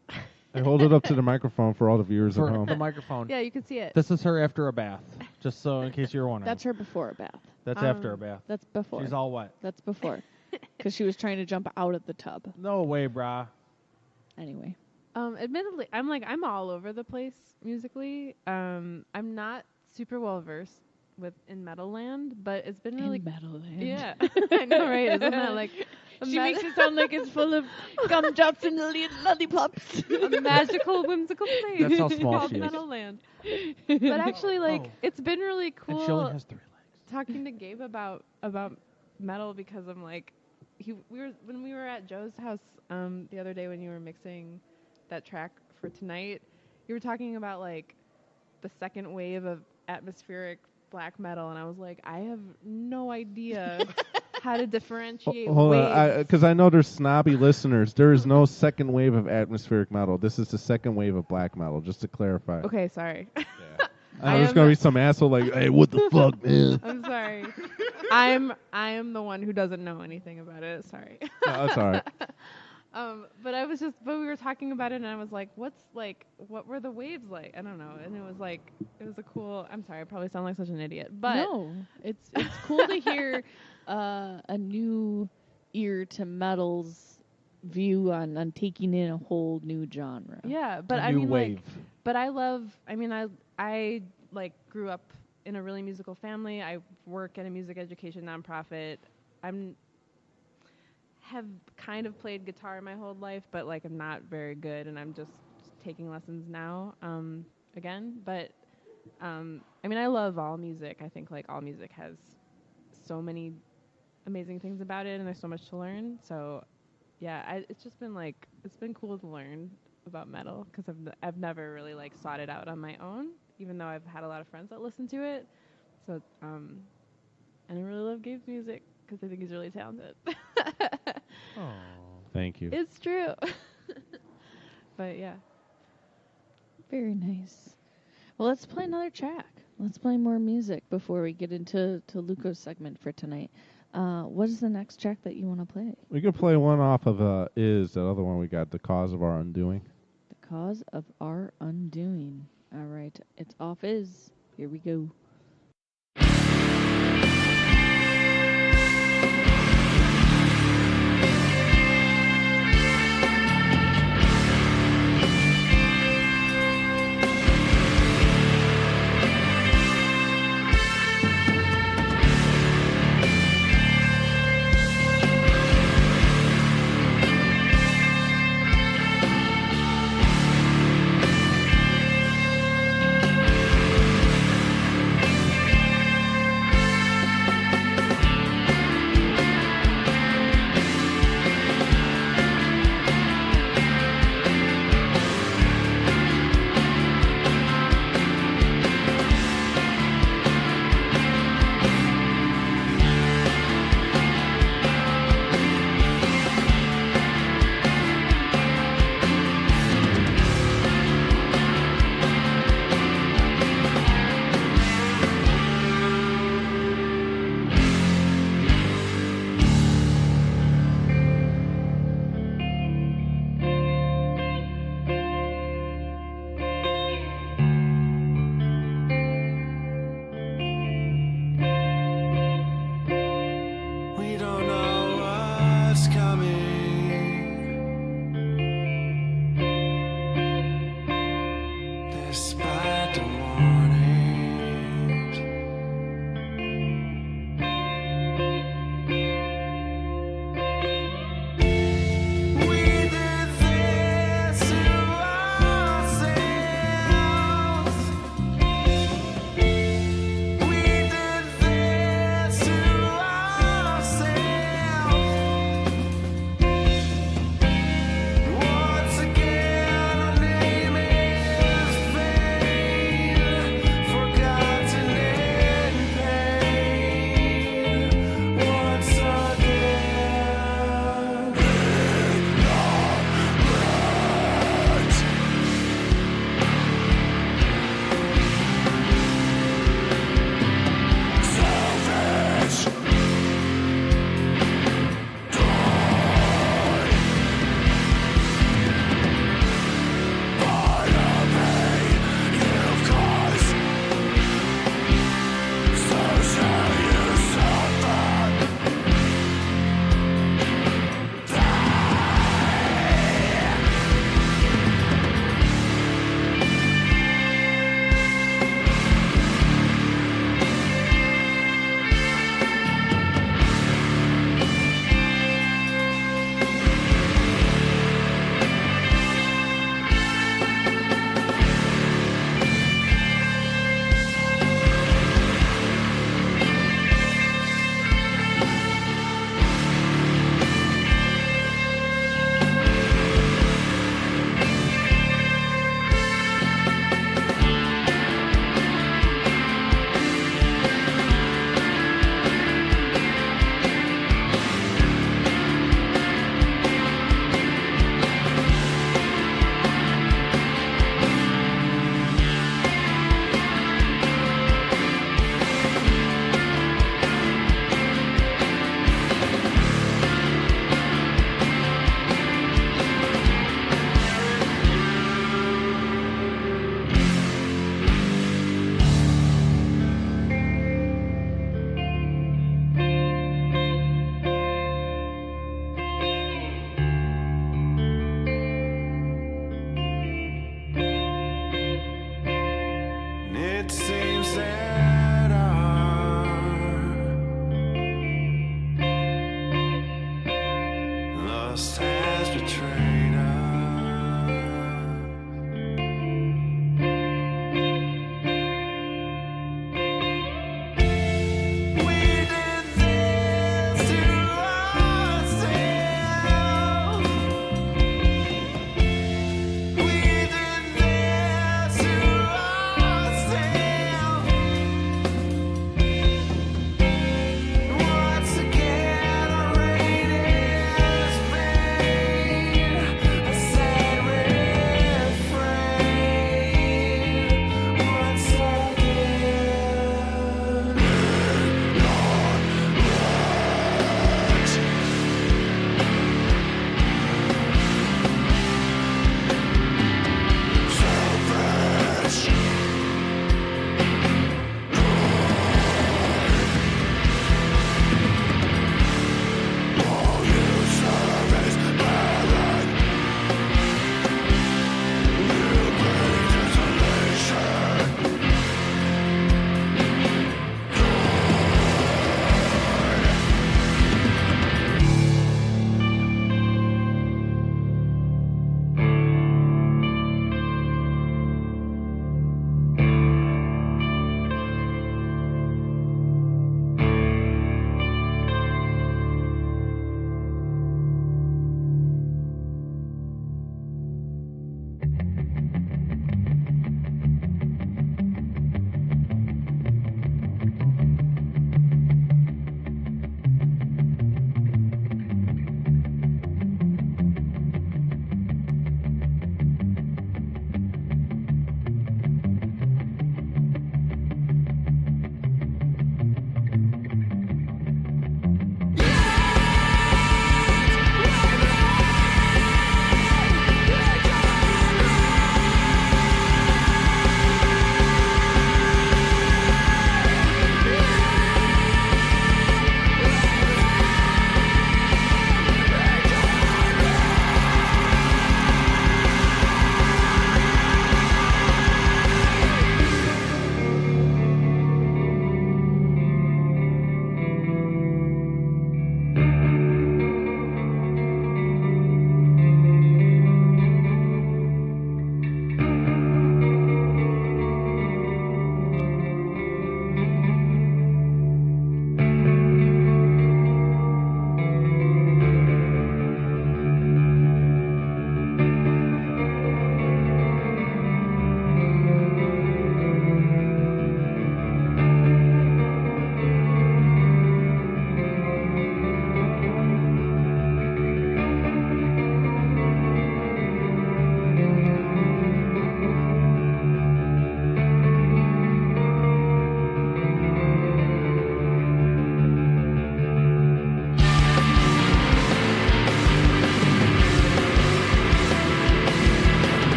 Speaker 4: I hold it up to the microphone for all the viewers at
Speaker 2: For
Speaker 4: home.
Speaker 2: the microphone.
Speaker 5: Yeah, you can see it.
Speaker 2: This is her after a bath, just so in case you're wondering.
Speaker 3: That's her before a bath.
Speaker 2: That's after a bath.
Speaker 3: That's before.
Speaker 2: She's all wet.
Speaker 3: That's before. Because she was trying to jump out of the tub.
Speaker 2: No way, brah.
Speaker 3: Anyway.
Speaker 5: Admittedly, I'm all over the place musically. I'm not super well versed in metal land, but it's been really
Speaker 3: metal land.
Speaker 5: Yeah, I know, right? Isn't that like
Speaker 3: She makes it sound like it's full of gumdrops and lollipops.
Speaker 5: a magical, whimsical place?
Speaker 2: That's how small
Speaker 5: called
Speaker 2: she is.
Speaker 5: Metal Land. But actually, like, it's been really cool.
Speaker 2: And she only has 3 legs.
Speaker 5: Talking to Gabe about metal because I'm like, when we were at Joe's house the other day when you were mixing that track for tonight, you were talking about like the second wave of atmospheric black metal, and I was like, I have no idea how to differentiate
Speaker 4: Hold
Speaker 5: waves.
Speaker 4: on, because I know there's snobby listeners. There is no second wave of atmospheric metal. This is the second wave of black metal, just to clarify.
Speaker 5: Okay, sorry.
Speaker 4: There's going to be some asshole like, hey, what the fuck, man?
Speaker 5: I'm sorry. I am the one who doesn't know anything about it. Sorry.
Speaker 4: No, that's all right.
Speaker 5: But we were talking about it, and I was like, what were the waves like? I don't know. And it was a cool, I'm sorry, I probably sound like such an idiot, but.
Speaker 3: No, it's cool to hear a new ear to metal's view on taking in a whole new genre.
Speaker 5: Yeah, but
Speaker 2: A
Speaker 5: I
Speaker 2: new
Speaker 5: mean,
Speaker 2: wave.
Speaker 5: but I like grew up in a really musical family. I work at a music education nonprofit. Have kind of played guitar my whole life, but like I'm not very good, and I'm just taking lessons now again. But I mean, I love all music. I think like all music has so many amazing things about it, and there's so much to learn. So yeah, it's just been like it's been cool to learn about metal because I've never really like sought it out on my own, even though I've had a lot of friends that listen to it. So and I really love Gabe's music because I think he's really talented.
Speaker 2: Oh.
Speaker 4: Thank you.
Speaker 5: It's true. But yeah.
Speaker 3: Very nice. Well, let's play another track. Let's play more music before we get into Luco's segment for tonight. What is the next track that you want to play?
Speaker 4: We could play one off of the other one we got, The Cause of Our Undoing.
Speaker 3: The Cause of Our Undoing. All right. It's off Is. Here we go.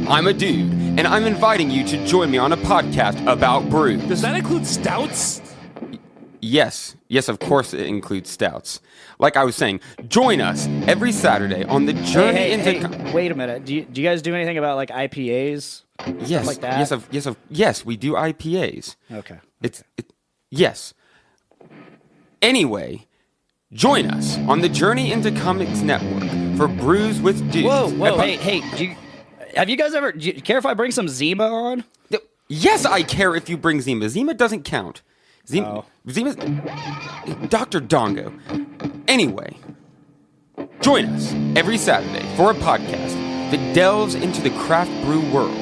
Speaker 10: I'm a dude, and I'm inviting you to join me on a podcast about brews.
Speaker 11: Does that include stouts?
Speaker 10: Yes, of course it includes stouts. Like I was saying, join us every Saturday on the journey into...
Speaker 12: Wait a minute. Do you guys do anything about like IPAs?
Speaker 10: Yes,
Speaker 12: Stuff like that?
Speaker 10: yes, we do IPAs.
Speaker 12: Okay.
Speaker 10: Yes. Anyway, join us on the Journey into Comics Network for Brews with Dudes.
Speaker 12: Whoa, hey, have you guys ever... Do you care if I bring some Zima on?
Speaker 10: Yes, I care if you bring Zima. Zima doesn't count. Zima's Dr. Dongo. Anyway, join us every Saturday for a podcast that delves into the craft brew world.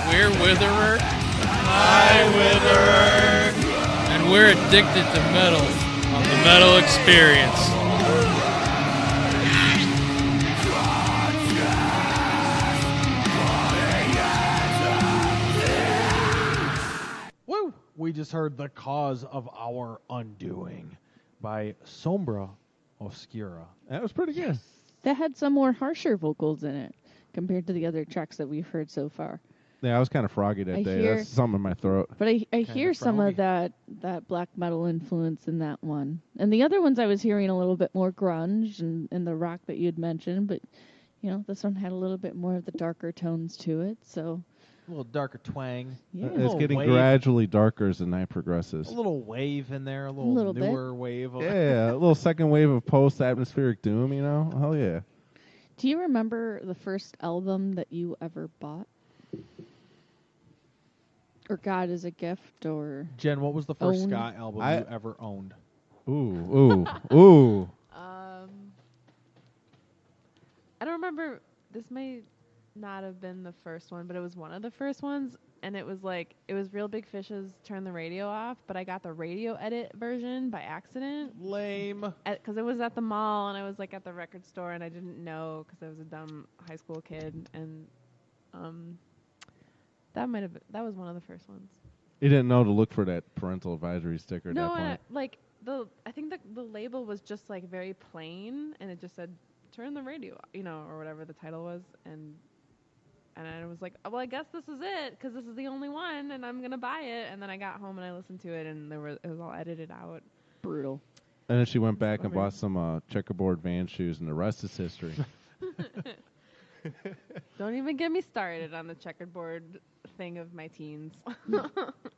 Speaker 13: We're Witherer. Hi, Witherer. And we're addicted to metal on the Metal Experience.
Speaker 2: Woo! We just heard The Cause of Our Undoing by Sombra Oscura.
Speaker 4: That was pretty good.
Speaker 3: That had some more harsher vocals in it compared to the other tracks that we've heard so far.
Speaker 4: Yeah, I was kind of froggy that day. That's something in my throat.
Speaker 3: But I hear some of that black metal influence in that one. And the other ones I was hearing a little bit more grunge and the rock that you had mentioned. But, this one had a little bit more of the darker tones to it. So
Speaker 2: a little darker twang.
Speaker 3: Yeah.
Speaker 4: It's getting gradually darker as the night progresses.
Speaker 2: A little wave in there, a little newer wave.
Speaker 4: Yeah, a little second wave of post-atmospheric doom, Hell yeah.
Speaker 3: Do you remember the first album that you ever bought? Or got as a gift, or...
Speaker 2: Jen, what was the first ska album you ever owned?
Speaker 4: Ooh.
Speaker 5: I don't remember. This may not have been the first one, but it was one of the first ones. And it was Real Big Fish's Turn the Radio Off, but I got the radio edit version by accident.
Speaker 2: Lame.
Speaker 5: Because it was at the mall, and I was at the record store, and I didn't know because I was a dumb high school kid. And that was one of the first ones.
Speaker 4: You didn't know to look for that parental advisory sticker at that point.
Speaker 5: I think the label was just very plain, and it just said "Turn the radio," or whatever the title was, and I was like, well, I guess this is it because this is the only one, and I'm gonna buy it. And then I got home and I listened to it, and it was all edited out.
Speaker 3: Brutal.
Speaker 4: And then she went back and bought some checkerboard Vans shoes, and the rest is history.
Speaker 5: Don't even get me started on the checkerboard thing of my teens.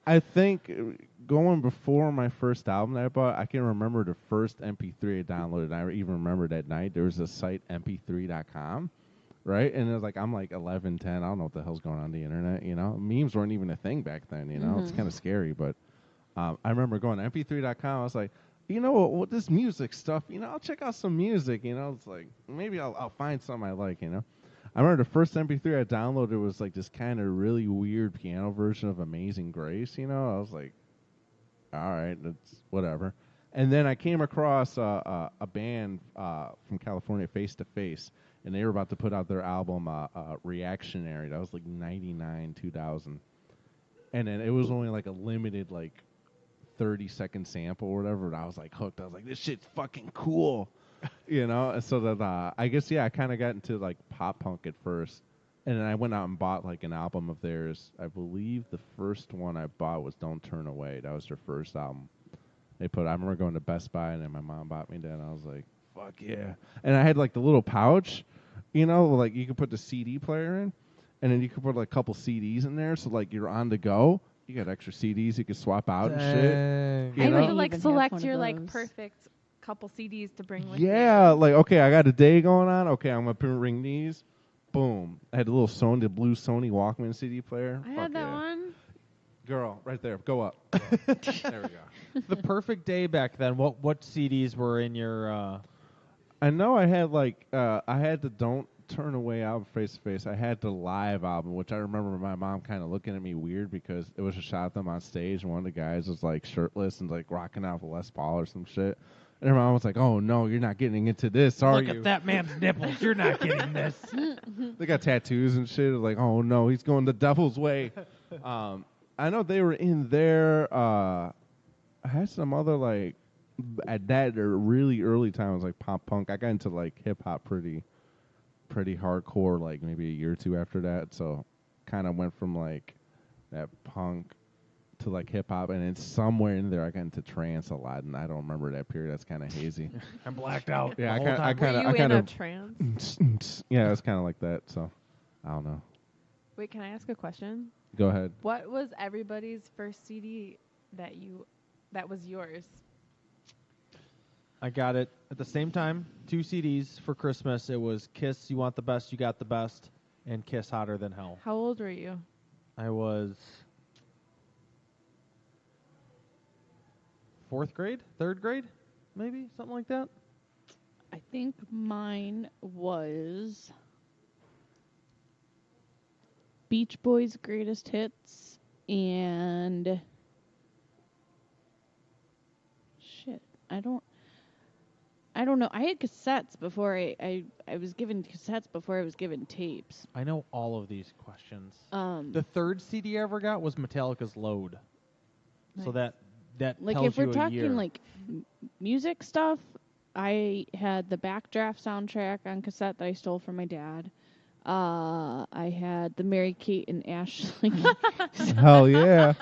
Speaker 4: I think going before my first album that I bought, I can remember the first MP3 I downloaded. And I even remember that night there was a site mp3.com, right? And it was I'm 11, 10. I don't know what the hell's going on the internet, Memes weren't even a thing back then, It's kind of scary, but I remember going to mp3.com. I was like, what this music stuff, I'll check out some music, It's maybe I'll find something I like, I remember the first MP3 I downloaded was this kind of really weird piano version of Amazing Grace, I was like, all right, that's whatever. And then I came across a band from California, Face to Face, and they were about to put out their album Reactionary. That was 99, 2000. And then it was only a limited 30-second sample or whatever, and I was hooked. I was like, this shit's fucking cool. And so that I guess I kind of got into pop punk at first, and then I went out and bought an album of theirs. I believe the first one I bought was "Don't Turn Away." That was their first album. I remember going to Best Buy, and then my mom bought me that, and I was like, "Fuck yeah!" And I had the little pouch, you could put the CD player in, and then you could put a couple CDs in there, so you're on the go. You got extra CDs you could swap out and shit.
Speaker 5: I would to select your perfect couple CDs to bring with you.
Speaker 4: Yeah, okay, I got a day going on. Okay, I'm gonna bring these. Boom. I had the blue Sony Walkman CD player.
Speaker 5: I had that one.
Speaker 4: Girl, right there. Go up. There we go.
Speaker 2: The perfect day back then. What CDs were in your?
Speaker 4: I know I had I had the Don't Turn Away album, Face to Face. I had the live album, which I remember my mom kind of looking at me weird because it was a shot of them on stage, and one of the guys was shirtless and rocking out the Les Paul or some shit. And her mom was like, "Oh no, you're not getting into this, are you?"
Speaker 2: Look at that man's nipples. You're not getting this.
Speaker 4: They got tattoos and shit. Oh no, he's going the devil's way. I know they were in there. I had some other like at that really early times like pop punk. I got into like hip hop pretty hardcore like maybe a year or two after that. So kind of went from like that punk to like hip hop, and then somewhere in there I got into trance a lot, and I don't remember that period. That's kind of hazy.
Speaker 2: I'm blacked out.
Speaker 4: Yeah,
Speaker 2: the whole time.
Speaker 5: Were you in a trance?
Speaker 4: Yeah, it's kind of like that. So I don't know.
Speaker 5: Wait, can I ask a question?
Speaker 4: Go ahead.
Speaker 5: What was everybody's first CD that was yours?
Speaker 2: I got it at the same time. 2 CDs for Christmas. It was Kiss, You Want the Best, You Got the Best, and Kiss, Hotter Than Hell.
Speaker 5: How old were you?
Speaker 2: I was 4th grade, 3rd grade, maybe something like that.
Speaker 3: I think mine was Beach Boys' Greatest Hits and shit. I don't know. I had cassettes before I was given cassettes before I was given tapes.
Speaker 2: I know all of these questions.
Speaker 3: The
Speaker 2: 3rd CD I ever got was Metallica's Load. So
Speaker 3: Nice.
Speaker 2: that
Speaker 3: Like
Speaker 2: tells
Speaker 3: if we're
Speaker 2: you a
Speaker 3: talking
Speaker 2: year.
Speaker 3: like music stuff, I had the Backdraft soundtrack on cassette that I stole from my dad. I had the Mary Kate and Ashley.
Speaker 4: Hell yeah.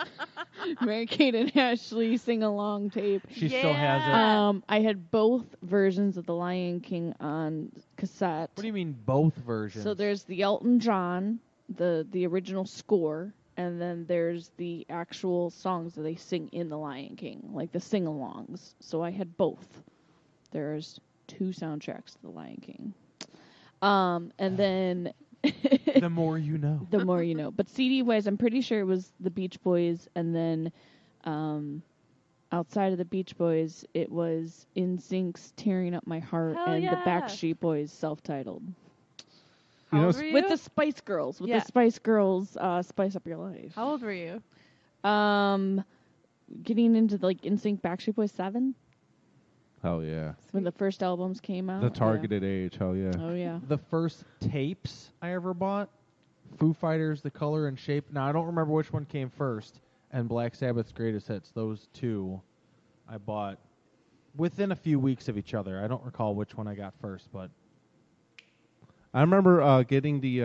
Speaker 3: Mary Kate and Ashley sing along tape.
Speaker 2: She still has it.
Speaker 3: I had both versions of The Lion King on cassette.
Speaker 2: What do you mean both versions?
Speaker 3: So there's the Elton John, the original score, and then there's the actual songs that they sing in The Lion King, like the sing-alongs. So I had both. There's 2 soundtracks to The Lion King. And then
Speaker 2: the more you know.
Speaker 3: The more you know. But CD-wise, I'm pretty sure it was the Beach Boys, and then outside of the Beach Boys, it was NSYNC's Tearing Up My Heart and the Backstreet Boys self-titled.
Speaker 5: How old were you?
Speaker 3: With the Spice Girls. The Spice Girls, Spice Up Your Life.
Speaker 5: How old were you?
Speaker 3: Getting into like NSYNC Backstreet Boys 7.
Speaker 4: Hell yeah.
Speaker 3: When the first albums came out.
Speaker 4: The targeted age. Hell yeah.
Speaker 3: Oh yeah.
Speaker 2: The first tapes I ever bought, Foo Fighters, The Color and Shape. Now I don't remember which one came first, and Black Sabbath's Greatest Hits. Those 2 I bought within a few weeks of each other. I don't recall which one I got first, but
Speaker 4: I remember getting the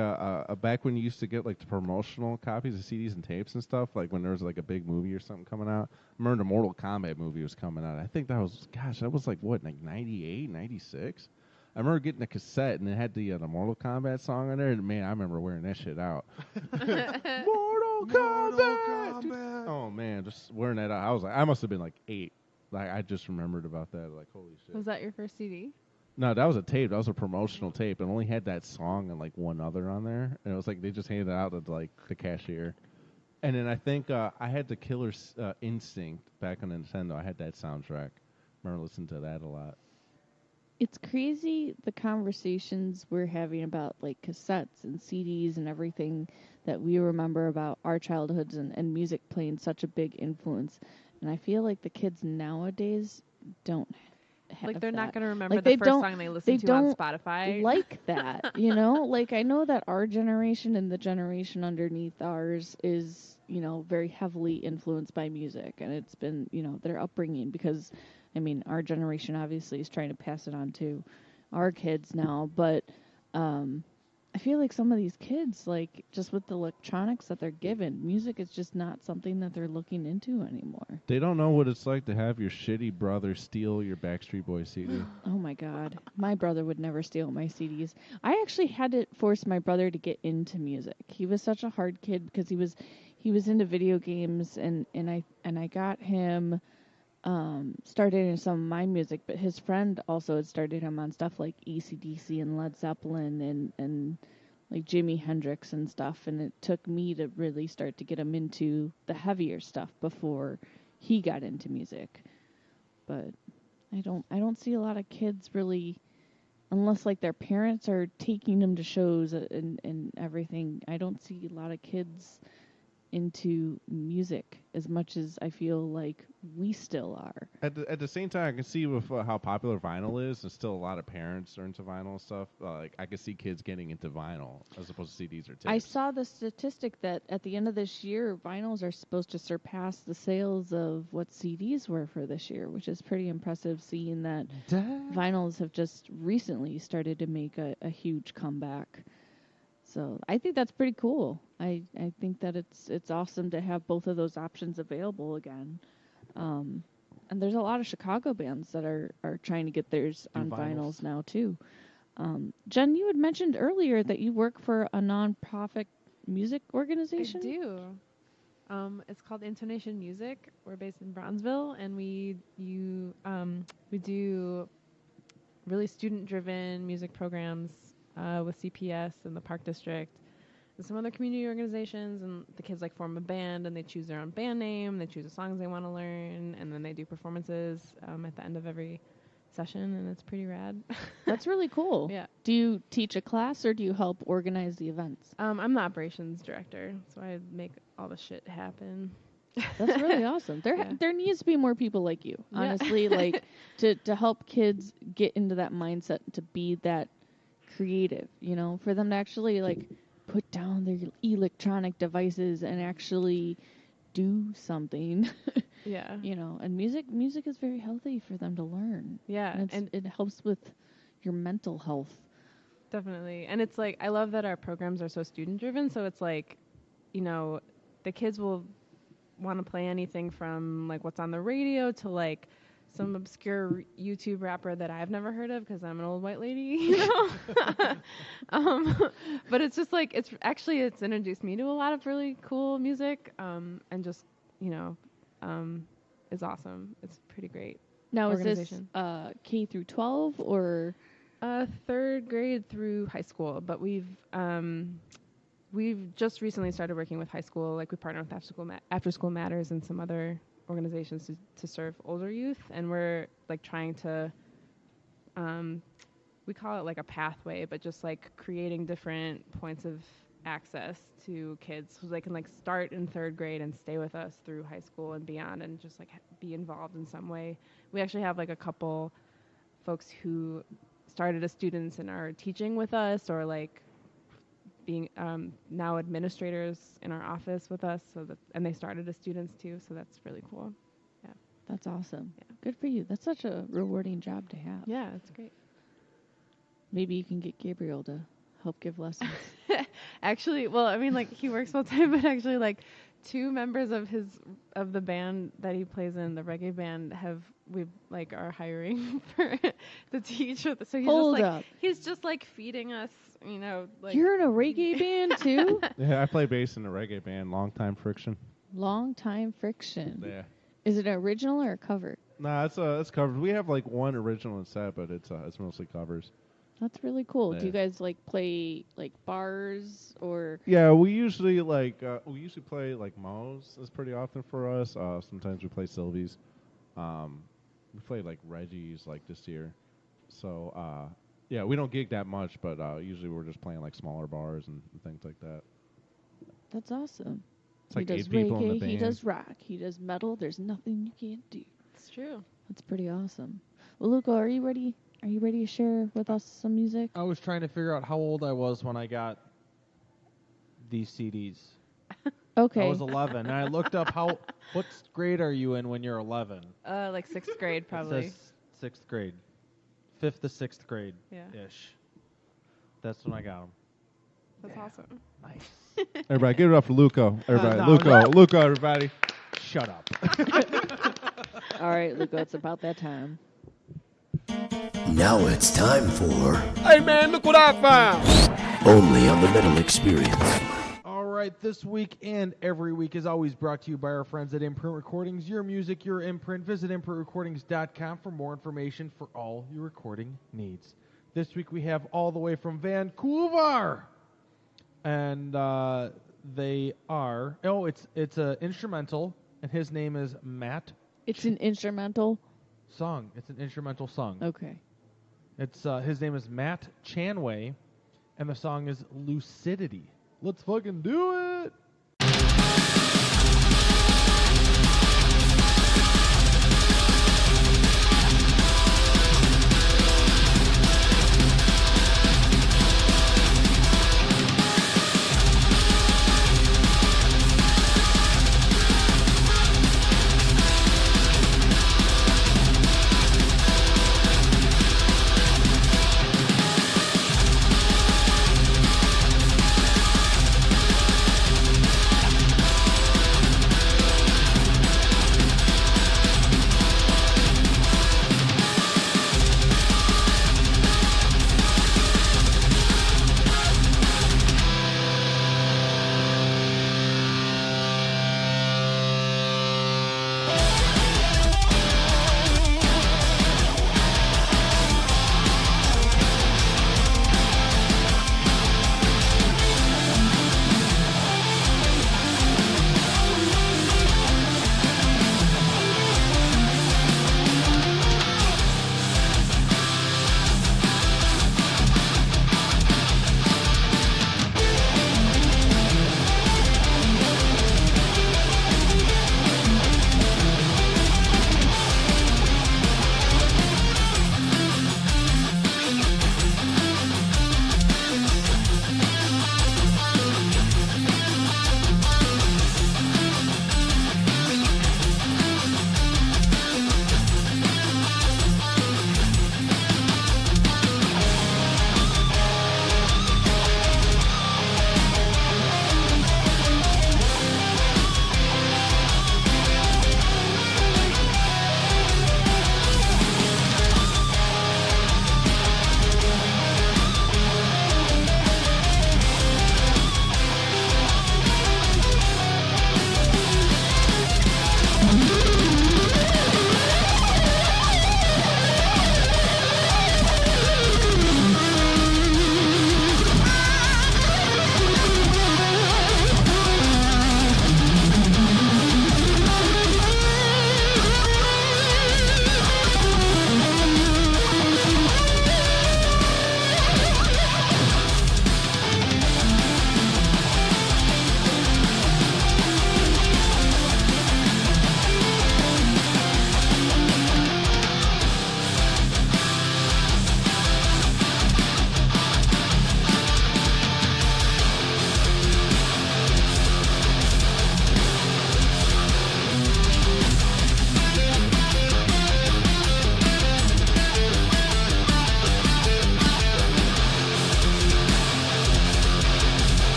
Speaker 4: back when you used to get like the promotional copies of CDs and tapes and stuff, like when there was like a big movie or something coming out. I remember the Mortal Kombat movie was coming out. I think that was, that was like what, like 98, 96? I remember getting a cassette and it had the Mortal Kombat song on there, and man, I remember wearing that shit out. Mortal Kombat! Oh man, just wearing that out. I was like, I must have been like 8. Like I just remembered about that. Like holy shit.
Speaker 5: Was that your first CD?
Speaker 4: No, that was a tape. That was a promotional tape. It only had that song and like one other on there. And it was like they just handed it out to like the cashier. And then I think I had the Killer Instinct back on Nintendo. I had that soundtrack. I remember listening to that a lot.
Speaker 3: It's crazy the conversations we're having about like cassettes and CDs and everything that we remember about our childhoods and music playing such a big influence. And I feel like the kids nowadays don't have
Speaker 5: like they're
Speaker 3: that.
Speaker 5: not going to remember
Speaker 3: like
Speaker 5: the first song they listened to on Spotify.
Speaker 3: Like that, you know? Like I know that our generation and the generation underneath ours is, you know, very heavily influenced by music, and it's been, you know, their upbringing, because I mean, our generation obviously is trying to pass it on to our kids now, but I feel like some of these kids, like, just with the electronics that they're given, music is just not something that they're looking into anymore.
Speaker 4: They don't know what it's like to have your shitty brother steal your Backstreet Boys CD.
Speaker 3: Oh my God. My brother would never steal my CDs. I actually had to force my brother to get into music. He was such a hard kid because he was into video games, and I got him started in some of my music, but his friend also had started him on stuff like AC/DC and Led Zeppelin and like Jimi Hendrix and stuff, and it took me to really start to get him into the heavier stuff before he got into music. But I don't see a lot of kids really, unless like their parents are taking them to shows and everything. I don't see a lot of kids into music as much as I feel like we still are.
Speaker 4: At the same time, I can see with how popular vinyl is, and still a lot of parents are into vinyl and stuff. Like I can see kids getting into vinyl as opposed to CDs or tapes.
Speaker 3: I saw the statistic that at the end of this year, vinyls are supposed to surpass the sales of what CDs were for this year, which is pretty impressive, seeing that vinyls have just recently started to make a huge comeback. So I think that's pretty cool. I think that it's awesome to have both of those options available again. And there's a lot of Chicago bands that are trying to get theirs on vinyls now too. Jen, you had mentioned earlier that you work for a non-profit music organization.
Speaker 5: I do. It's called Intonation Music. We're based in Bronzeville, and we do really student-driven music programs with CPS and the Park District and some other community organizations. And the kids form a band, and they choose their own band name. They choose the songs they want to learn, and then they do performances at the end of every session, and it's pretty rad.
Speaker 3: That's really cool.
Speaker 5: Yeah.
Speaker 3: Do you teach a class or do you help organize the events?
Speaker 5: I'm the operations director, so I make all the shit happen.
Speaker 3: That's really awesome. There needs to be more people like you, honestly, to help kids get into that mindset, to be that creative, for them to actually put down their electronic devices and actually do something.
Speaker 5: Yeah.
Speaker 3: And music is very healthy for them to learn.
Speaker 5: Yeah.
Speaker 3: And it helps with your mental health.
Speaker 5: Definitely. And it's I love that our programs are so student driven. So it's the kids will want to play anything from what's on the radio to some obscure YouTube rapper that I've never heard of because I'm an old white lady, but it's just it's introduced me to a lot of really cool music, and just is awesome. It's pretty great.
Speaker 3: Now, is this K through 12 or?
Speaker 5: Third grade through high school, but we've just recently started working with high school. We partner with After School Matters and some other organizations to serve older youth, and we're trying to we call it a pathway, but just creating different points of access to kids so they can start in third grade and stay with us through high school and beyond, and just be involved in some way. We actually have a couple folks who started as students and are teaching with us, or being now administrators in our office with us, and they started as students too, so that's really cool. Yeah.
Speaker 3: That's awesome. Yeah. Good for you. That's such a rewarding job to have.
Speaker 5: Yeah, it's great.
Speaker 3: Maybe you can get Gabriel to help give lessons.
Speaker 5: Actually, well, I mean, he works full time, but actually, two members of the band that he plays in, the reggae band, are hiring for to teach with. So he's just feeding us,
Speaker 3: You're in a reggae band too?
Speaker 4: Yeah, I play bass in a reggae band, Long Time Friction.
Speaker 3: Long Time Friction.
Speaker 4: Yeah.
Speaker 3: Is it an original or a cover?
Speaker 4: Nah, it's covered. We have one original set, but it's mostly covers.
Speaker 3: That's really cool.
Speaker 4: Yeah.
Speaker 3: Do you guys play bars or?
Speaker 4: Yeah, we usually play Moe's is pretty often for us. Sometimes we play Sylvie's. We played Reggie's this year. So yeah, we don't gig that much, but usually we're just playing smaller bars and things like that.
Speaker 3: That's awesome.
Speaker 4: It's
Speaker 3: he does
Speaker 4: 8 people
Speaker 3: reggae,
Speaker 4: in the band.
Speaker 3: he does rock, he does metal. There's nothing you can't do.
Speaker 5: It's true.
Speaker 3: That's pretty awesome. Well, Luca, are you ready? Are you ready to share with us some music?
Speaker 2: I was trying to figure out how old I was when I got these CDs.
Speaker 3: Okay.
Speaker 2: I was 11, and I looked up what grade are you in when you're 11?
Speaker 5: Sixth grade, probably.
Speaker 2: It says 6th grade. 5th to 6th grade.
Speaker 5: Yeah.
Speaker 2: Ish. That's when I got them.
Speaker 5: That's awesome.
Speaker 2: Nice.
Speaker 4: Everybody, give it up for Luco. Everybody,
Speaker 2: no.
Speaker 4: Luco, everybody.
Speaker 2: Shut up.
Speaker 3: All right, Luca, it's about that time.
Speaker 11: Now it's time for
Speaker 10: Hey man, look what I found!
Speaker 11: Only on the Metal Experience.
Speaker 2: All right, this week and every week is always brought to you by our friends at Imprint Recordings. Your music, your imprint. Visit imprintrecordings.com for more information for all your recording needs. This week we have all the way from Vancouver. And they are... Oh, it's an instrumental, and his name is Matt.
Speaker 3: It's an instrumental?
Speaker 2: Song. It's an instrumental song.
Speaker 3: Okay.
Speaker 2: It's his name is Matt Chanway, and the song is Lucidity. Let's fucking do it!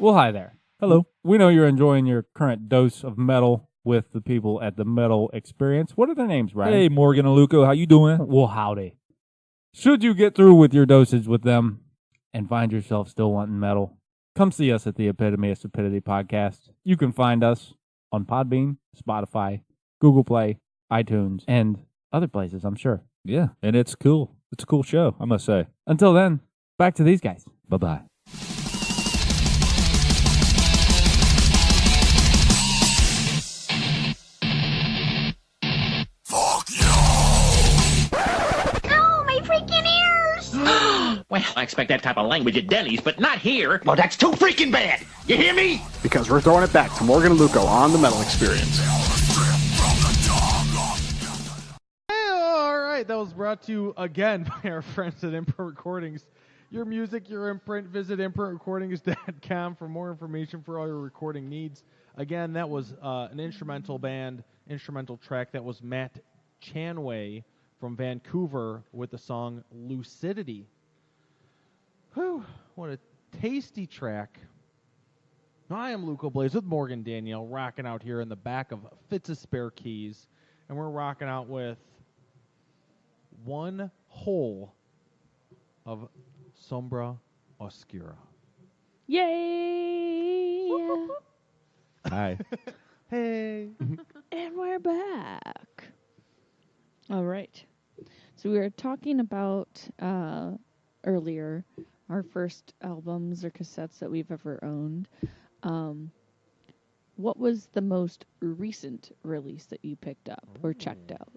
Speaker 14: Well, hi there. Hello. We know you're enjoying your current dose of metal with the people at the Metal Experience. What are their names, Ryan?
Speaker 15: Hey, Morgan and Luco, how you doing?
Speaker 14: Well, howdy. Should you get through with your dosage with them and find yourself still wanting metal, come see us at the Epitome of Stupidity podcast. You can find us on Podbean, Spotify, Google Play, iTunes, and other places, I'm sure.
Speaker 15: Yeah, and it's cool. It's a cool show, I must say.
Speaker 14: Until then, back to these guys.
Speaker 15: Bye-bye.
Speaker 16: Oh, my freaking ears!
Speaker 17: Well, I expect that type of language at Denny's, but not here. Well, that's too freaking bad. You hear me?
Speaker 1: Because we're throwing it back to Morgan and Luco on the Metal Experience.
Speaker 2: All right, that was brought to you again by our friends at Imprint Recordings. Your music, your imprint. Visit imprintrecordings.com for more information for all your recording needs. Again, that was an instrumental track. That was Matt Chanway from Vancouver with the song Lucidity. Whew, what a tasty track. I am Luco Blaze with Morgan Danielle, rocking out here in the back of Fitz's Spare Keys, and we're rocking out with one whole of Sombra Oscura.
Speaker 3: Yay!
Speaker 4: Hi.
Speaker 2: Hey.
Speaker 3: And we're back. All right. So we were talking about earlier our first albums or cassettes that we've ever owned. What was the most recent release that you picked up or checked out?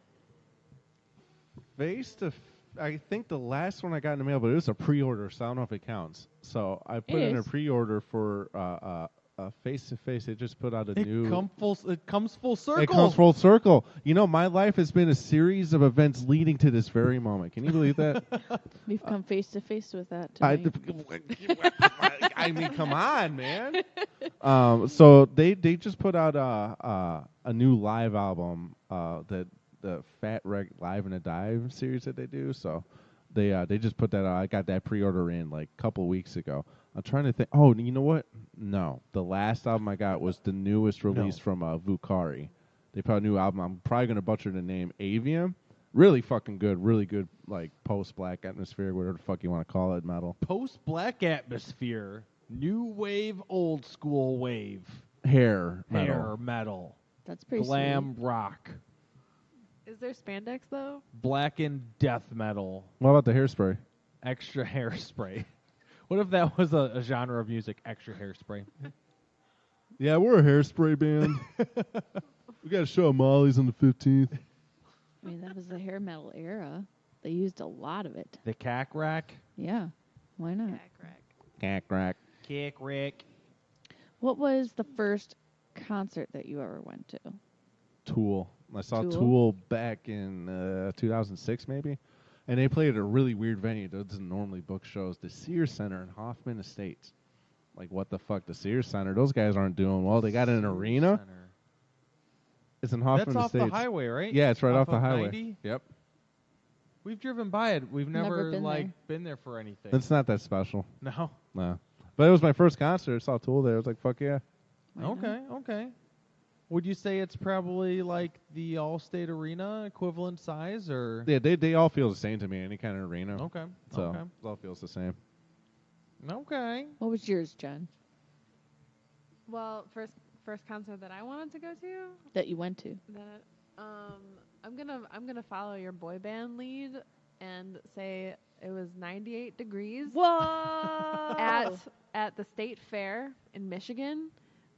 Speaker 4: I think the last one I got in the mail, but it was a pre-order, so I don't know if it counts. So I put in a pre-order for Face to Face. They just put out a new.
Speaker 2: It comes full circle.
Speaker 4: It comes full circle. You know, my life has been a series of events leading to this very moment. Can you believe that?
Speaker 3: We've come face to face with that tonight.
Speaker 4: I mean, come on, man. So they just put out a new live album that the Fat Wreck Live and a Dive series that they do. So they just put that out. I got that pre-order in like a couple weeks ago. I'm trying to think. Oh, you know what? No. The last album I got was the newest release from Vukari. They put out a new album. I'm probably going to butcher the name. Avium. Really fucking good. Really good, like, post-black atmosphere, whatever the fuck you want to call it, metal.
Speaker 2: Post-black atmosphere. New wave, old school wave.
Speaker 4: Hair
Speaker 2: metal.
Speaker 3: That's pretty
Speaker 2: Glam
Speaker 3: sweet.
Speaker 2: rock.
Speaker 5: Is there spandex, though?
Speaker 2: Blackened death metal.
Speaker 4: What about the hairspray?
Speaker 2: Extra hairspray. What if that was a genre of music, extra hairspray?
Speaker 4: Yeah, we're a hairspray band. We got a show at Molly's on the 15th.
Speaker 3: I mean, that was the hair metal era. They used a lot of it.
Speaker 2: The cack rack?
Speaker 3: Yeah. Why not?
Speaker 4: Cack rack.
Speaker 2: Cack rack.
Speaker 3: What was the first concert that you ever went to?
Speaker 4: Tool. I saw
Speaker 3: Tool?
Speaker 4: Tool back in 2006, maybe. And they played at a really weird venue that doesn't normally book shows. The Sears Center in Hoffman Estates. Like, what the fuck? The Sears Center? Those guys aren't doing well. They got an arena.
Speaker 2: Center.
Speaker 4: It's in Hoffman
Speaker 2: That's
Speaker 4: Estates.
Speaker 2: off the highway, right?
Speaker 4: Yeah, it's right off the
Speaker 2: of
Speaker 4: highway.
Speaker 2: 90?
Speaker 4: Yep.
Speaker 2: We've driven by it. We've never
Speaker 3: been there.
Speaker 2: been there for anything.
Speaker 4: It's not that special.
Speaker 2: No.
Speaker 4: No. But it was my first concert. I saw Tool there. I was like, fuck yeah.
Speaker 2: Okay. Would you say it's probably like the Allstate Arena equivalent size, or?
Speaker 4: Yeah, they all feel the same to me. Any kind of arena.
Speaker 2: Okay.
Speaker 4: So it all feels the same.
Speaker 2: Okay.
Speaker 3: What was yours, Jen?
Speaker 5: Well, first concert that I wanted to go to.
Speaker 3: That you went to?
Speaker 5: I'm gonna follow your boy band lead and say it was 98 degrees.
Speaker 3: Whoa!
Speaker 5: at the State Fair in Michigan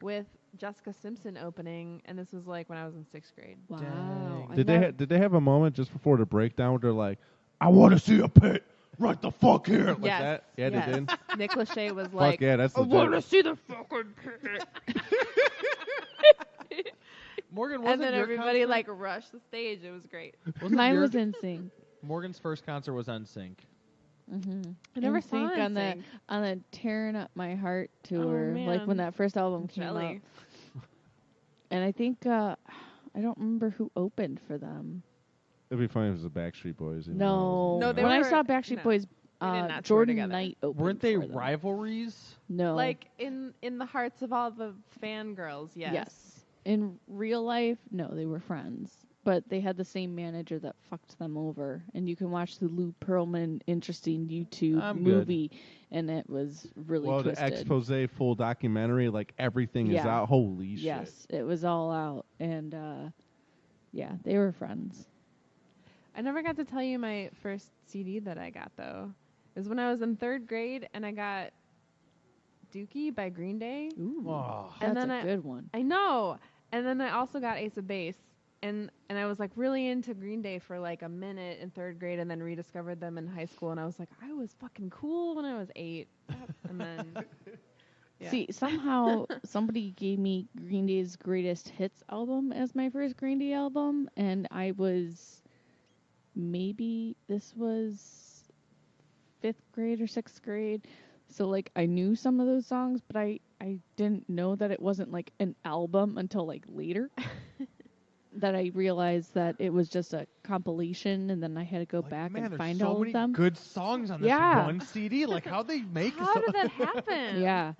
Speaker 5: with Jessica Simpson opening, and this was like when I was in 6th grade.
Speaker 3: Wow.
Speaker 4: Did they have a moment just before the breakdown where they're like, I want to see a pit right the fuck here? Like
Speaker 5: Yes.
Speaker 4: that? Yeah,
Speaker 5: yes.
Speaker 4: they did.
Speaker 5: Nick Lachey was like,
Speaker 4: Fuck yeah, that's
Speaker 5: I
Speaker 4: legit.
Speaker 5: want to see the fucking pit.
Speaker 2: Morgan,
Speaker 5: and
Speaker 2: wasn't
Speaker 5: then
Speaker 2: your
Speaker 5: everybody
Speaker 2: concert?
Speaker 5: like rushed the stage. It was great.
Speaker 3: Mine was NSYNC.
Speaker 2: Morgan's first concert was NSYNC.
Speaker 3: Mm-hmm.
Speaker 5: I never saw
Speaker 3: NSYNC on
Speaker 5: NSYNC.
Speaker 3: the Tearing Up My Heart tour, like when
Speaker 5: man.
Speaker 3: that first album came
Speaker 5: Jelly.
Speaker 3: out. And I think I don't remember who opened for them.
Speaker 4: It'd be funny if it was the Backstreet Boys.
Speaker 3: No,
Speaker 5: No, they
Speaker 3: when I
Speaker 5: were-
Speaker 3: saw Backstreet
Speaker 5: no.
Speaker 3: Boys
Speaker 5: did not tour
Speaker 3: Jordan
Speaker 5: together.
Speaker 3: Knight opened
Speaker 2: Weren't they
Speaker 3: for them.
Speaker 2: rivalries?
Speaker 3: No.
Speaker 5: Like in the hearts of all the fangirls, yes.
Speaker 3: Yes. In real life, no, they were friends. But they had the same manager that fucked them over. And you can watch the Lou Pearlman interesting YouTube movie. And it was really twisted.
Speaker 4: The expose full documentary, like everything is out. Holy shit.
Speaker 3: Yes, it was all out. And yeah, they were friends.
Speaker 5: I never got to tell you my first CD that I got, though. It was when I was in 3rd grade, and I got Dookie by Green Day.
Speaker 3: Ooh,
Speaker 5: and
Speaker 3: that's
Speaker 5: then
Speaker 3: a good one.
Speaker 5: I know. And then I also got Ace of Base. And I was, like, really into Green Day for, like, a minute in 3rd grade and then rediscovered them in high school. And I was like, I was fucking cool when I was 8. And then... Yeah.
Speaker 3: See, somehow somebody gave me Green Day's Greatest Hits album as my first Green Day album, and I was this was 5th grade or 6th grade, so like I knew some of those songs, but I didn't know that it wasn't like an album until like later. That I realized that it was just a compilation, and then I had to go back and find
Speaker 2: so
Speaker 3: all
Speaker 2: many
Speaker 3: of them.
Speaker 2: good songs on this one CD. Like, how'd they make
Speaker 5: How did that happen?
Speaker 3: Yeah.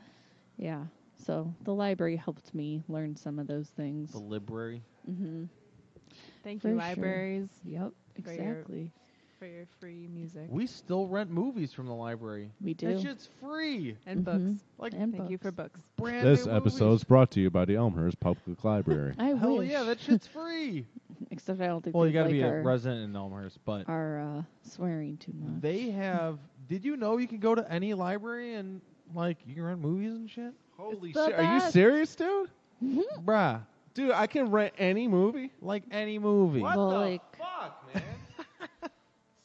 Speaker 3: Yeah. So the library helped me learn some of those things.
Speaker 2: The library.
Speaker 3: Mm-hmm.
Speaker 5: Thank
Speaker 3: For
Speaker 5: you,
Speaker 3: sure.
Speaker 5: libraries.
Speaker 3: Yep,
Speaker 5: for
Speaker 3: exactly.
Speaker 5: For your free music.
Speaker 2: We still rent movies from the library.
Speaker 3: We do.
Speaker 2: That shit's free.
Speaker 5: And books.
Speaker 2: Like,
Speaker 3: and
Speaker 5: Thank you for books.
Speaker 2: Brand
Speaker 4: This
Speaker 2: new
Speaker 4: episode is brought to you by the Elmhurst Public Library.
Speaker 3: I
Speaker 2: Hell
Speaker 3: wish.
Speaker 2: yeah, that shit's free.
Speaker 3: Except I don't think
Speaker 2: Well,
Speaker 3: they
Speaker 2: you gotta
Speaker 3: like
Speaker 2: be a
Speaker 3: our,
Speaker 2: resident in Elmhurst, but
Speaker 3: are swearing too much.
Speaker 2: they have. Did you know you can go to any library and like you can rent movies and shit?
Speaker 4: Holy
Speaker 3: the
Speaker 4: shit. Are you
Speaker 3: best.
Speaker 4: serious, dude?
Speaker 2: Bruh,
Speaker 4: Dude, I can rent any movie?
Speaker 2: like any movie.
Speaker 4: What
Speaker 3: Well,
Speaker 4: the
Speaker 3: like-
Speaker 4: fuck, man?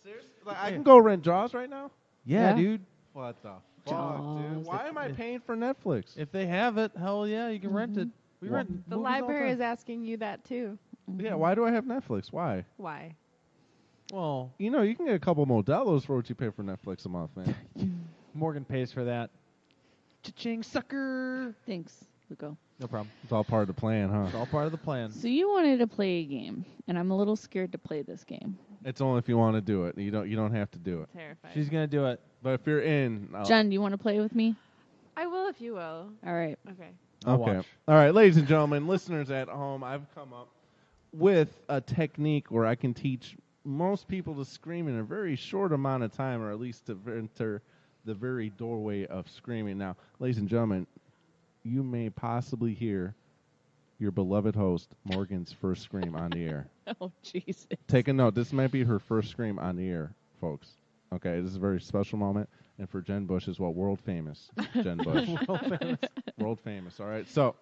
Speaker 4: Seriously? Like, I can go rent Jaws right now?
Speaker 2: Yeah,
Speaker 3: Yeah.
Speaker 2: dude.
Speaker 4: What the fuck,
Speaker 3: Jaws.
Speaker 4: dude? Why am I paying for Netflix?
Speaker 2: If they have it, hell yeah, you can rent it. We
Speaker 4: Well,
Speaker 2: rent
Speaker 5: The
Speaker 2: movies all
Speaker 5: library is
Speaker 2: time.
Speaker 5: asking you that, too.
Speaker 4: Yeah, why do I have Netflix? Why?
Speaker 5: Why?
Speaker 2: Well,
Speaker 4: You know, you can get a couple Modelos for what you pay for Netflix a month, man.
Speaker 2: Morgan pays for that. Cha-ching, sucker.
Speaker 3: Thanks, Luco.
Speaker 2: No problem.
Speaker 4: It's all part of the plan,
Speaker 2: It's
Speaker 4: huh?
Speaker 2: all part of the plan.
Speaker 3: So you wanted to play a game, and I'm a little scared to play this game.
Speaker 4: It's only if you want to do it. You don't have to do it.
Speaker 5: Terrified.
Speaker 2: She's gonna do it.
Speaker 4: But if you're in,
Speaker 3: Jen, do you want to play with me?
Speaker 5: I will if you will.
Speaker 3: All right.
Speaker 5: Okay.
Speaker 2: I'll
Speaker 4: Okay.
Speaker 2: watch.
Speaker 4: All right, ladies and gentlemen, listeners at home, I've come up with a technique where I can teach most people to scream in a very short amount of time, or at least to enter the very doorway of screaming. Now, ladies and gentlemen, you may possibly hear your beloved host, Morgan's first scream on the air.
Speaker 3: Oh, Jesus.
Speaker 4: Take a note. This might be her first scream on the air, folks. Okay, this is a very special moment. And for Jen Bush as well, world famous Jen Bush.
Speaker 2: World famous.
Speaker 4: World famous. All right, so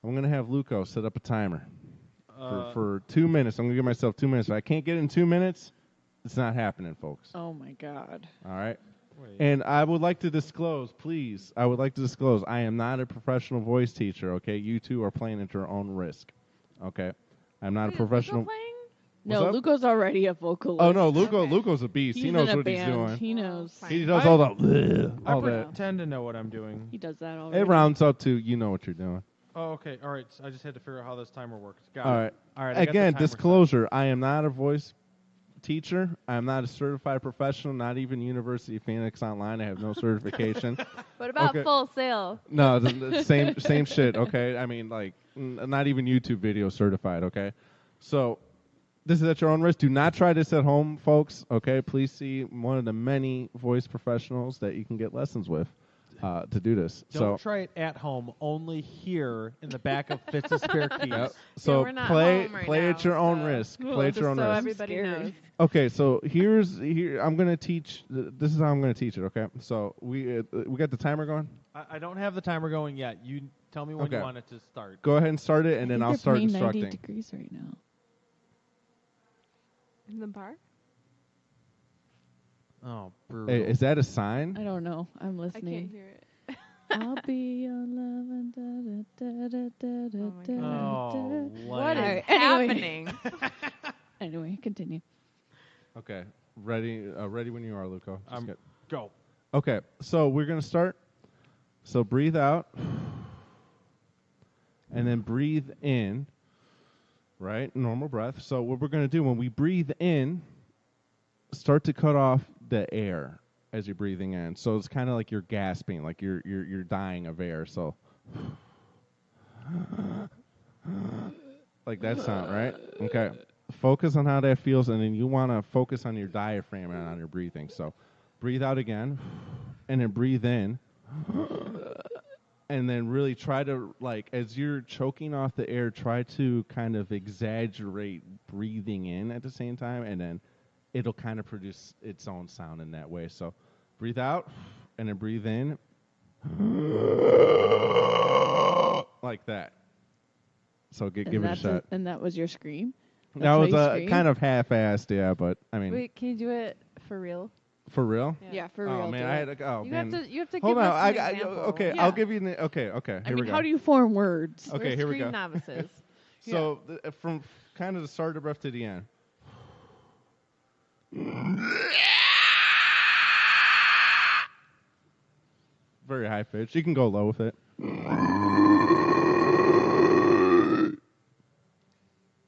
Speaker 4: I'm going to have Luco set up a timer for 2 minutes. I'm going to give myself 2 minutes. If I can't get in 2 minutes, it's not happening, folks.
Speaker 3: Oh, my God.
Speaker 4: All right?
Speaker 2: Wait.
Speaker 4: And I would like to disclose, please, I am not a professional voice teacher, okay? You two are playing at your own risk, okay? I'm not a professional.
Speaker 3: No,
Speaker 4: up?
Speaker 3: Luco's already a vocalist.
Speaker 4: Oh, no, Luco's a beast.
Speaker 3: He's
Speaker 4: He knows
Speaker 3: in a
Speaker 4: what
Speaker 3: band.
Speaker 4: he's doing.
Speaker 3: He knows.
Speaker 4: He does all the
Speaker 2: I
Speaker 4: all that.
Speaker 2: pretend to know what I'm doing.
Speaker 3: He does that already.
Speaker 4: It rounds up to you know what you're doing.
Speaker 2: Oh, okay. All right. So I just had to figure out how this timer works. Got
Speaker 4: All
Speaker 2: it.
Speaker 4: right.
Speaker 2: All right. I got the
Speaker 4: Again,
Speaker 2: timer set.
Speaker 4: disclosure, I am not a voice teacher. I am not a certified professional, not even University of Phoenix Online. I have no certification.
Speaker 5: What about
Speaker 4: Okay.
Speaker 5: Full Sail?
Speaker 4: No, the same shit, okay? I mean, like, not even YouTube video certified, okay? So, this is at your own risk. Do not try this at home, folks, okay? Please see one of the many voice professionals that you can get lessons with to do this.
Speaker 2: Don't try it at home. Only here in the back of Fitz's spare keys.
Speaker 4: Yep. So
Speaker 5: we're not
Speaker 4: play
Speaker 5: home right
Speaker 4: play
Speaker 5: now,
Speaker 4: at your own
Speaker 5: so-
Speaker 4: risk.
Speaker 5: Well,
Speaker 4: Play at your own
Speaker 5: just so
Speaker 4: risk.
Speaker 5: everybody knows.
Speaker 4: Okay, so here I'm gonna teach. This is how I'm gonna teach it. Okay, so we got the timer going.
Speaker 2: I don't have the timer going yet. You tell me when
Speaker 4: Okay.
Speaker 2: you want it to start.
Speaker 4: Go ahead and start it, and then I'll start
Speaker 3: playing 90
Speaker 4: instructing.
Speaker 3: degrees right now.
Speaker 5: In the bar?
Speaker 2: Oh, brutal.
Speaker 4: Hey, is that a sign?
Speaker 3: I don't know. I'm
Speaker 5: I
Speaker 3: listening.
Speaker 5: can't hear it.
Speaker 3: I'll be your love and da da da da da
Speaker 5: Oh my
Speaker 3: da
Speaker 5: God.
Speaker 3: da.
Speaker 2: Oh,
Speaker 5: What is
Speaker 3: Alright,
Speaker 5: happening?
Speaker 3: Anyway, continue.
Speaker 4: Okay, ready when you are, Luco. Just get-
Speaker 2: Go.
Speaker 4: Okay, so we're gonna start. So breathe out, and then breathe in. Right, normal breath. So what we're gonna do when we breathe in, start to cut off the air. as you're breathing in. So it's kind of like you're gasping, like you're dying of air. So like that sound, right? Okay. Focus on how that feels, and then you want to focus on your diaphragm and on your breathing. So breathe out again, and then breathe in. And then really try to, like, as you're choking off the air, try to kind of exaggerate breathing in at the same time, and then it'll kind of produce its own sound in that way. So breathe out, and then breathe in. Like that. So give it a shot.
Speaker 3: And that was your scream?
Speaker 4: That was kind of half-assed, yeah, but, I mean.
Speaker 5: Wait, can you do it for real?
Speaker 4: For real?
Speaker 3: Yeah, for real.
Speaker 4: Oh man, I had to. Oh
Speaker 5: you
Speaker 4: man.
Speaker 5: You have to
Speaker 4: Hold
Speaker 5: give
Speaker 4: on.
Speaker 5: us an example.
Speaker 4: Okay,
Speaker 5: Yeah.
Speaker 4: I'll give you. Okay. Here we go.
Speaker 3: How do you form words?
Speaker 4: Okay,
Speaker 5: We're
Speaker 4: here we
Speaker 5: scream
Speaker 4: go.
Speaker 5: novices.
Speaker 4: So from kind of the start of the breath to the end. Very high pitch. You can go low with it.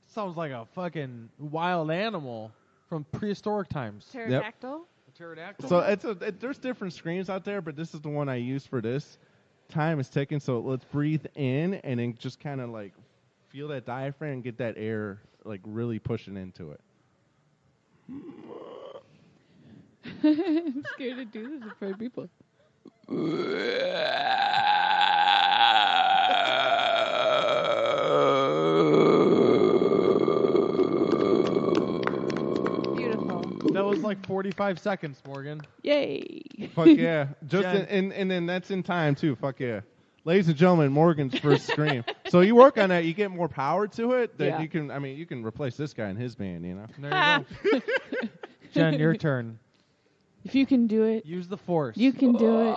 Speaker 2: Sounds like a fucking wild animal from prehistoric times.
Speaker 5: Pterodactyl?
Speaker 2: Pterodactyl.
Speaker 4: So there's different screams out there, but this is the one I use for this. Time is ticking, so let's breathe in and then just kind of like feel that diaphragm and get that air like really pushing into it.
Speaker 3: I'm scared to do this in front of people.
Speaker 2: That was like 45 seconds, Morgan.
Speaker 3: Yay.
Speaker 4: Fuck yeah. Just
Speaker 2: Jen.
Speaker 4: and then that's in time too. Fuck yeah. Ladies and gentlemen, Morgan's first scream. So you work on that, you get more power to it, then you can replace this guy in his band, you know.
Speaker 2: There you go. Jen, your turn.
Speaker 3: If you can do it.
Speaker 2: Use the force.
Speaker 3: You can do it.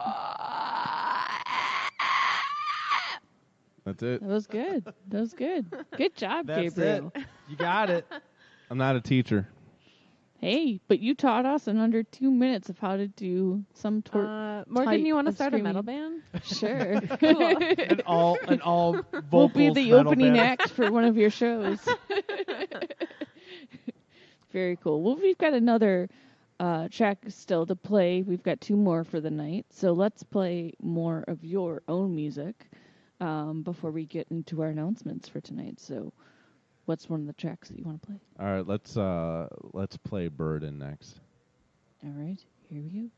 Speaker 4: That's it.
Speaker 3: That was good. That was good. Good job,
Speaker 2: That's
Speaker 3: Gabriel.
Speaker 2: it. You got it.
Speaker 4: I'm not a teacher.
Speaker 3: Hey, but you taught us in under 2 minutes of how to do some
Speaker 5: Morgan, you want to
Speaker 3: of
Speaker 5: start a
Speaker 3: screaming.
Speaker 5: metal band?
Speaker 3: Sure.
Speaker 5: Cool.
Speaker 2: And all vocals.
Speaker 3: We'll be the
Speaker 2: metal
Speaker 3: opening
Speaker 2: band.
Speaker 3: act for one of your shows. Very cool. Well, we've got another track still to play. We've got 2 more for the night. So let's play more of your own music before we get into our announcements for tonight. So what's one of the tracks that you want to play?
Speaker 4: All right, let's play Burden next.
Speaker 3: All right, here we go.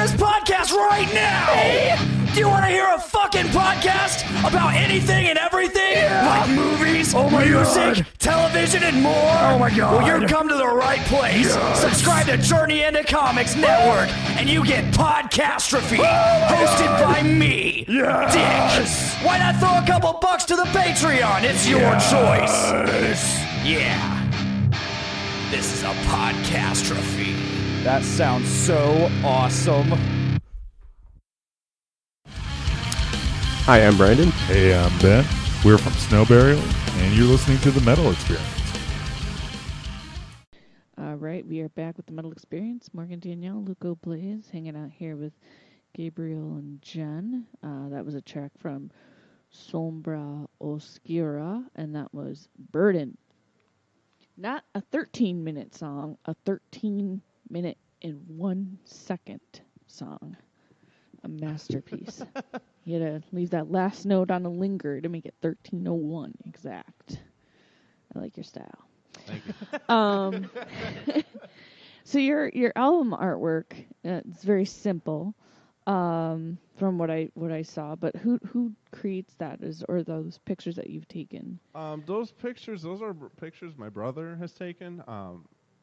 Speaker 18: this podcast right now! Do you want to hear a fucking podcast about anything and everything? Like movies, music, television, and more?
Speaker 9: Oh my God.
Speaker 18: Well, you've come to the right place. Subscribe to Journey into Comics Network, and you get Podcastrophe, hosted by me, Dick. Why not throw a couple bucks to the Patreon? It's your choice. Yeah. This is a Podcastrophe.
Speaker 9: That sounds so awesome.
Speaker 19: Hi, I'm Brandon.
Speaker 20: Hey, I'm Ben. We're from Snowburial, and you're listening to The Metal Experience.
Speaker 3: All right, we are back with the Metal Experience. Morgan, Danielle, Luco, Blaze, hanging out here with Gabriel and Jen. That was a track from Sombra Oscura, and that was Burden. Not a 13-minute song, a 13-minute and 1 second song. A masterpiece. You had to leave that last note on a linger to make it 13:01 exact. I like your style.
Speaker 4: Thank you.
Speaker 3: So your album artwork, it's very simple, from what I saw. But who creates that? Or those pictures that you've taken?
Speaker 4: Those are pictures my brother has taken.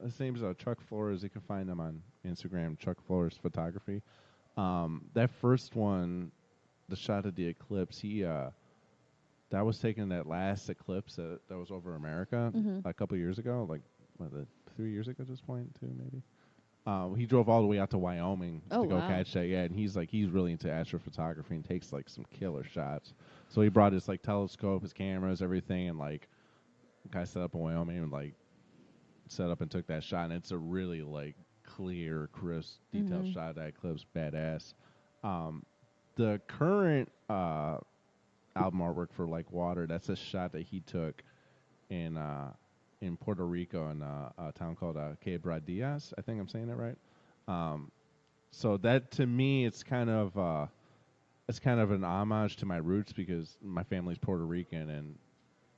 Speaker 4: His name's Chuck Flores. You can find him on Instagram, Chuck Flores Photography. That first one, the shot of the eclipse, that was taken that last eclipse that was over America a couple years ago, like 3 years ago at this point, too, maybe. He drove all the way out to Wyoming to go catch that. Yeah, and he's really into astrophotography and takes like some killer shots. So he brought his like telescope, his cameras, everything, and like guy set up in Wyoming and like set up and took that shot. And it's a really like clear, crisp, detailed shot of that eclipse. Badass. The current album artwork for Like Water, that's a shot that he took in Puerto Rico in a town called Quebradillas. I think I'm saying that right. So that to me, it's kind of an homage to my roots because my family's Puerto Rican, and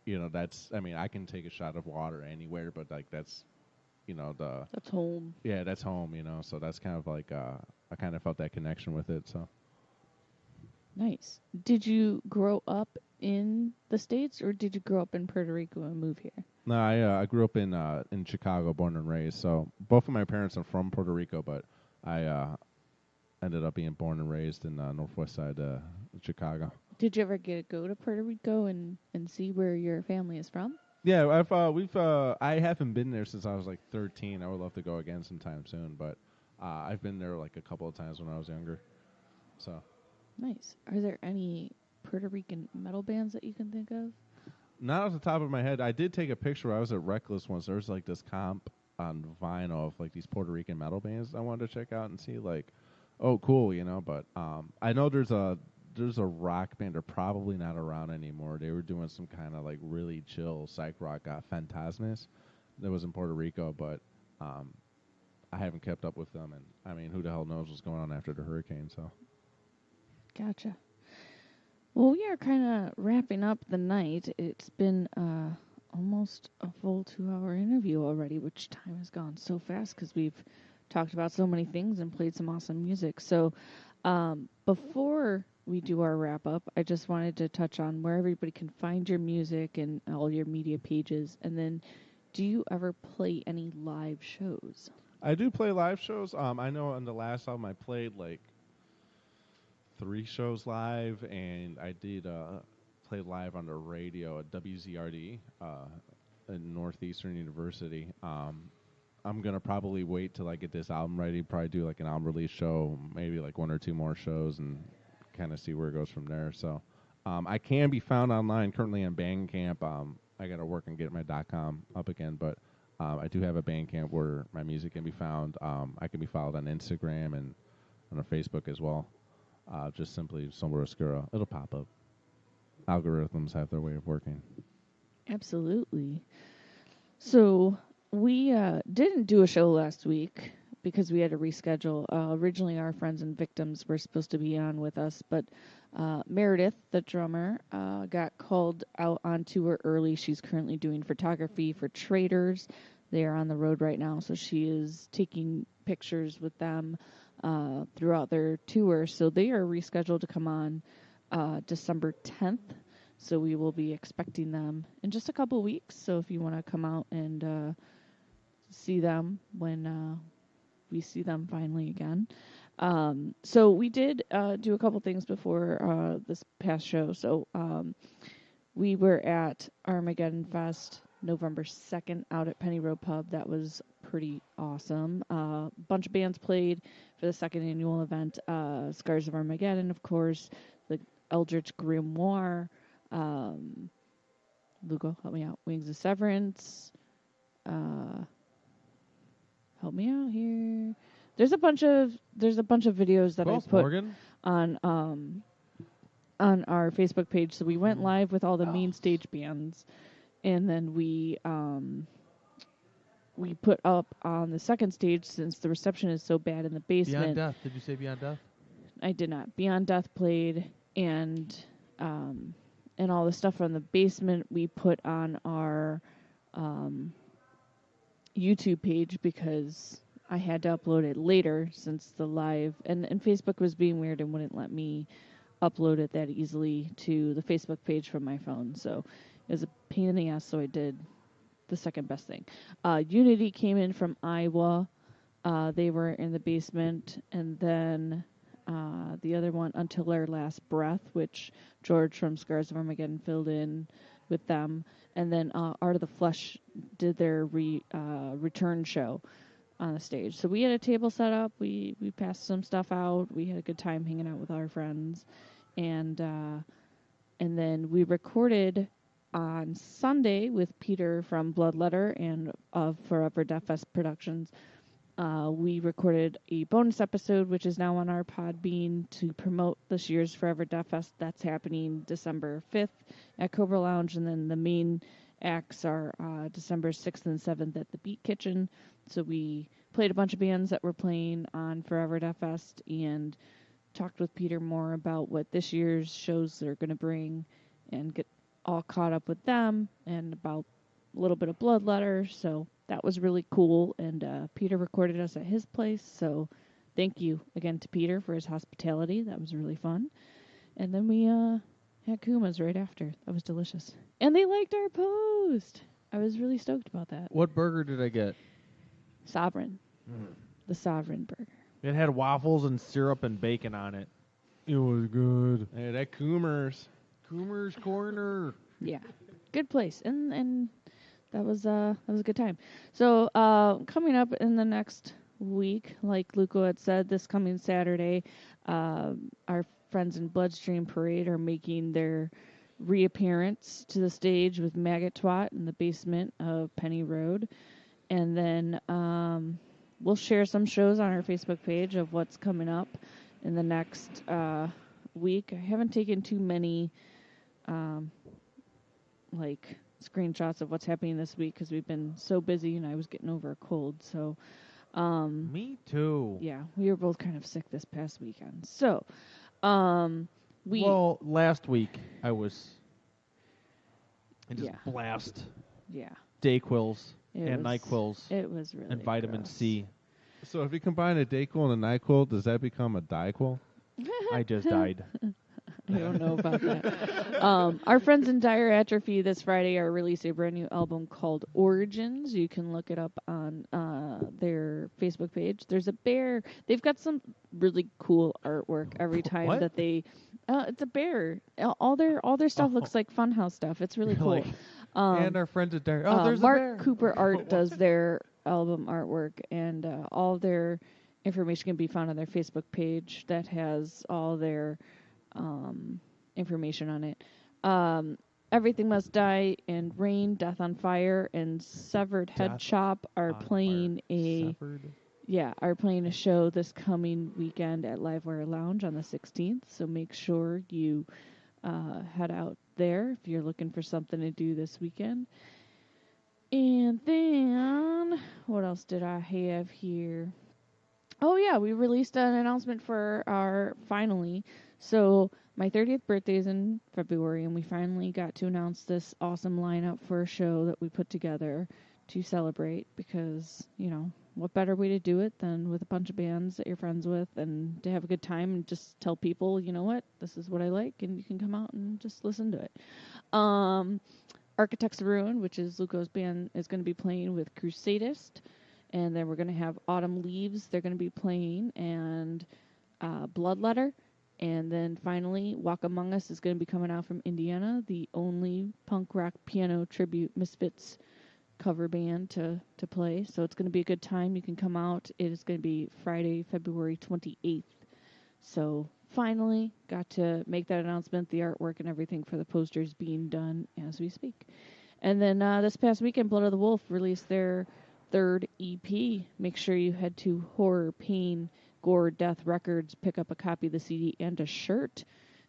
Speaker 4: I can take a shot of water anywhere, but like that's
Speaker 3: home.
Speaker 4: Yeah, that's home. So that's kind of like I kind of felt that connection with it. So.
Speaker 3: Nice. Did you grow up in the States, or did you grow up in Puerto Rico and move here?
Speaker 4: No, I grew up in Chicago, born and raised. So both of my parents are from Puerto Rico, but I ended up being born and raised in the northwest side of Chicago.
Speaker 3: Did you ever get to go to Puerto Rico and see where your family is from?
Speaker 4: Yeah, I haven't been there since I was like 13. I would love to go again sometime soon, but I've been there like a couple of times when I was younger. So.
Speaker 3: Nice. Are there any Puerto Rican metal bands that you can think of?
Speaker 4: Not off the top of my head. I did take a picture. I was at Reckless once. There was like this comp on vinyl of like these Puerto Rican metal bands I wanted to check out and see like, oh, cool, But I know there's a rock band. They're probably not around anymore. They were doing some kind of like really chill psych rock, Fantasmas. That was in Puerto Rico, but I haven't kept up with them. And I mean, who the hell knows what's going on after the hurricane? So.
Speaker 3: Gotcha. Well, we are kind of wrapping up the night. It's been almost a full 2-hour interview already, which time has gone so fast because we've talked about so many things and played some awesome music. So before we do our wrap-up, I just wanted to touch on where everybody can find your music and all your media pages. And then do you ever play any live shows?
Speaker 4: I do play live shows. I know on the last album I played like 3 shows live, and I did play live on the radio at WZRD in Northeastern University. I'm going to probably wait till I get this album ready, probably do like an album release show, maybe like 1 or 2 more shows, and kind of see where it goes from there. So I can be found online currently on Bandcamp. I got to work on getting my .com up again, but I do have a Bandcamp where my music can be found. I can be followed on Instagram and on Facebook as well. Just simply Sombra Oscura. It'll pop up. Algorithms have their way of working.
Speaker 3: Absolutely. So we didn't do a show last week because we had to reschedule. Originally, our Friends and Victims were supposed to be on with us, but Meredith, the drummer, got called out on tour early. She's currently doing photography for traders. They are on the road right now, so she is taking pictures with them. throughout their tour. So they are rescheduled to come on December 10th. So we will be expecting them in just a couple weeks. So if you want to come out and see them when we see them finally again. So we did do a couple things before this past show. So we were at Armageddon Fest November 2nd out at Penny Road Pub. That was pretty awesome. A bunch of bands played for the second annual event. Scars of Armageddon, of course, the Eldritch Grimoire, Lugo, help me out, Wings of Severance, help me out here. There's a bunch of videos that I put
Speaker 2: Morgan?
Speaker 3: on our Facebook page. So we went live with all the main stage bands, and then we put up on the second stage, since the reception is so bad in the basement.
Speaker 2: Beyond Death. Did you say Beyond Death?
Speaker 3: I did not. Beyond Death played, and all the stuff from the basement we put on our YouTube page, because I had to upload it later, since the live and Facebook was being weird and wouldn't let me upload it that easily to the Facebook page from my phone. So it was a pain in the ass, so I did the second best thing. Unity came in from Iowa. They were in the basement. And then the other one, Until Our Last Breath, which George from Scars of Armageddon filled in with them. And then Art of the Flesh did their return show on the stage. So we had a table set up. We passed some stuff out. We had a good time hanging out with our friends. And then we recorded on Sunday with Peter from Bloodletter and of Forever Death Fest Productions. We recorded a bonus episode, which is now on our Podbean, to promote this year's Forever Death Fest. That's happening December 5th at Cobra Lounge, and then the main acts are December 6th and 7th at the Beat Kitchen. So we played a bunch of bands that were playing on Forever Death Fest and talked with Peter more about what this year's shows they're going to bring, and get all caught up with them, and about a little bit of Bloodletter. So that was really cool, and Peter recorded us at his place, so thank you again to Peter for his hospitality. That was really fun. And then we had Kuma's right after. That was delicious. And they liked our post. I was really stoked about that.
Speaker 2: What burger did I get?
Speaker 3: Sovereign. The Sovereign burger.
Speaker 2: It had waffles and syrup and bacon on it. It was good.
Speaker 4: Hey, that Coomer's.
Speaker 2: Coomer's Corner.
Speaker 3: Yeah. Good place. And that was a good time. So coming up in the next week, like Luco had said, this coming Saturday, our friends in Bloodstream Parade are making their reappearance to the stage with Maggot Twat in the basement of Penny Road. And then we'll share some shows on our Facebook page of what's coming up in the next week. I haven't taken too many screenshots of what's happening this week, because we've been so busy, and I was getting over a cold. So
Speaker 2: me too.
Speaker 3: Yeah, we were both kind of sick this past weekend. So
Speaker 2: last week I was
Speaker 3: Yeah.
Speaker 2: blast.
Speaker 3: Yeah.
Speaker 2: Dayquils
Speaker 3: It
Speaker 2: and
Speaker 3: was-
Speaker 2: NyQuils.
Speaker 3: it was really
Speaker 2: and vitamin
Speaker 3: gross.
Speaker 2: C.
Speaker 4: So if you combine a Dayquil and a NyQuil, does that become a Dayquil?
Speaker 2: I just died.
Speaker 3: I don't know about that. Our friends in Dire Atrophy this Friday are releasing a brand new album called Origins. You can look it up on their Facebook page. There's a bear. They've got some really cool artwork every time
Speaker 2: What?
Speaker 3: that they. It's a bear. All their stuff looks like Funhouse stuff. It's really
Speaker 2: You're
Speaker 3: cool.
Speaker 2: like, and our friends at Dire. Oh, there's
Speaker 3: Mark
Speaker 2: a bear.
Speaker 3: Cooper Art does their album artwork, and all their information can be found on their Facebook page that has all their information on it. Everything Must Die and Rain, Death on Fire, and Severed Head
Speaker 2: Death
Speaker 3: Chop are
Speaker 2: on
Speaker 3: playing
Speaker 2: Severed?
Speaker 3: are playing a show this coming weekend at Livewire Lounge on the 16th. So make sure you head out there if you're looking for something to do this weekend. And then what else did I have here? Oh yeah, we released an announcement for our finally. So my 30th birthday is in February, and we finally got to announce this awesome lineup for a show that we put together to celebrate, because, what better way to do it than with a bunch of bands that you're friends with and to have a good time and just tell people, you know what, this is what I like, and you can come out and just listen to it. Architects of Ruin, which is Luco's band, is going to be playing with Crusadist. And then we're going to have Autumn Leaves. They're going to be playing. And Bloodletter. And then finally, Walk Among Us is going to be coming out from Indiana, the only punk rock piano tribute Misfits cover band to play. So it's going to be a good time. You can come out. It is going to be Friday, February 28th. So finally got to make that announcement, the artwork and everything for the posters being done as we speak. And then this past weekend, Blood of the Wolf released their third EP. Make sure you head to Horror, Pain, Gore, Death Records, pick up a copy of the CD and a shirt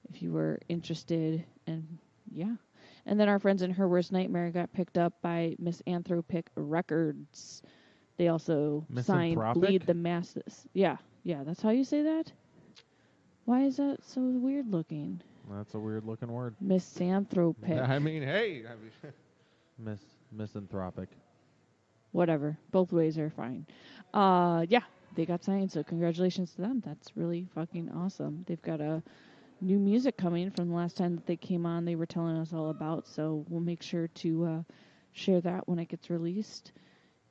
Speaker 3: if you were interested. And yeah. And then our friends in Her Worst Nightmare got picked up by Misanthropic Records. They also signed Bleed the Masses. Yeah, that's how you say that? Why is that so weird looking?
Speaker 2: That's a weird looking word.
Speaker 3: Misanthropic.
Speaker 4: I mean, hey.
Speaker 2: Misanthropic.
Speaker 3: Whatever. Both ways are fine. Yeah, they got signed, so congratulations to them. That's really fucking awesome. They've got a new music coming from the last time that they came on. They were telling us all about, so we'll make sure to share that when it gets released.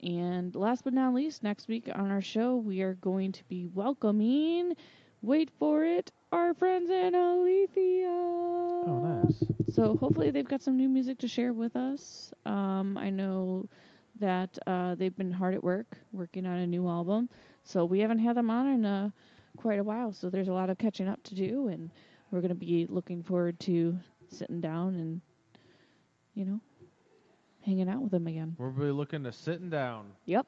Speaker 3: And last but not least, next week on our show, we are going to be welcoming, wait for it, our friends in Alethea.
Speaker 2: Oh, nice.
Speaker 3: So hopefully they've got some new music to share with us. I know that they've been hard at work, working on a new album. So we haven't had them on in quite a while. So there's a lot of catching up to do. And we're going to be looking forward to sitting down and, hanging out with them again.
Speaker 2: We'll be looking to sitting down.
Speaker 3: Yep.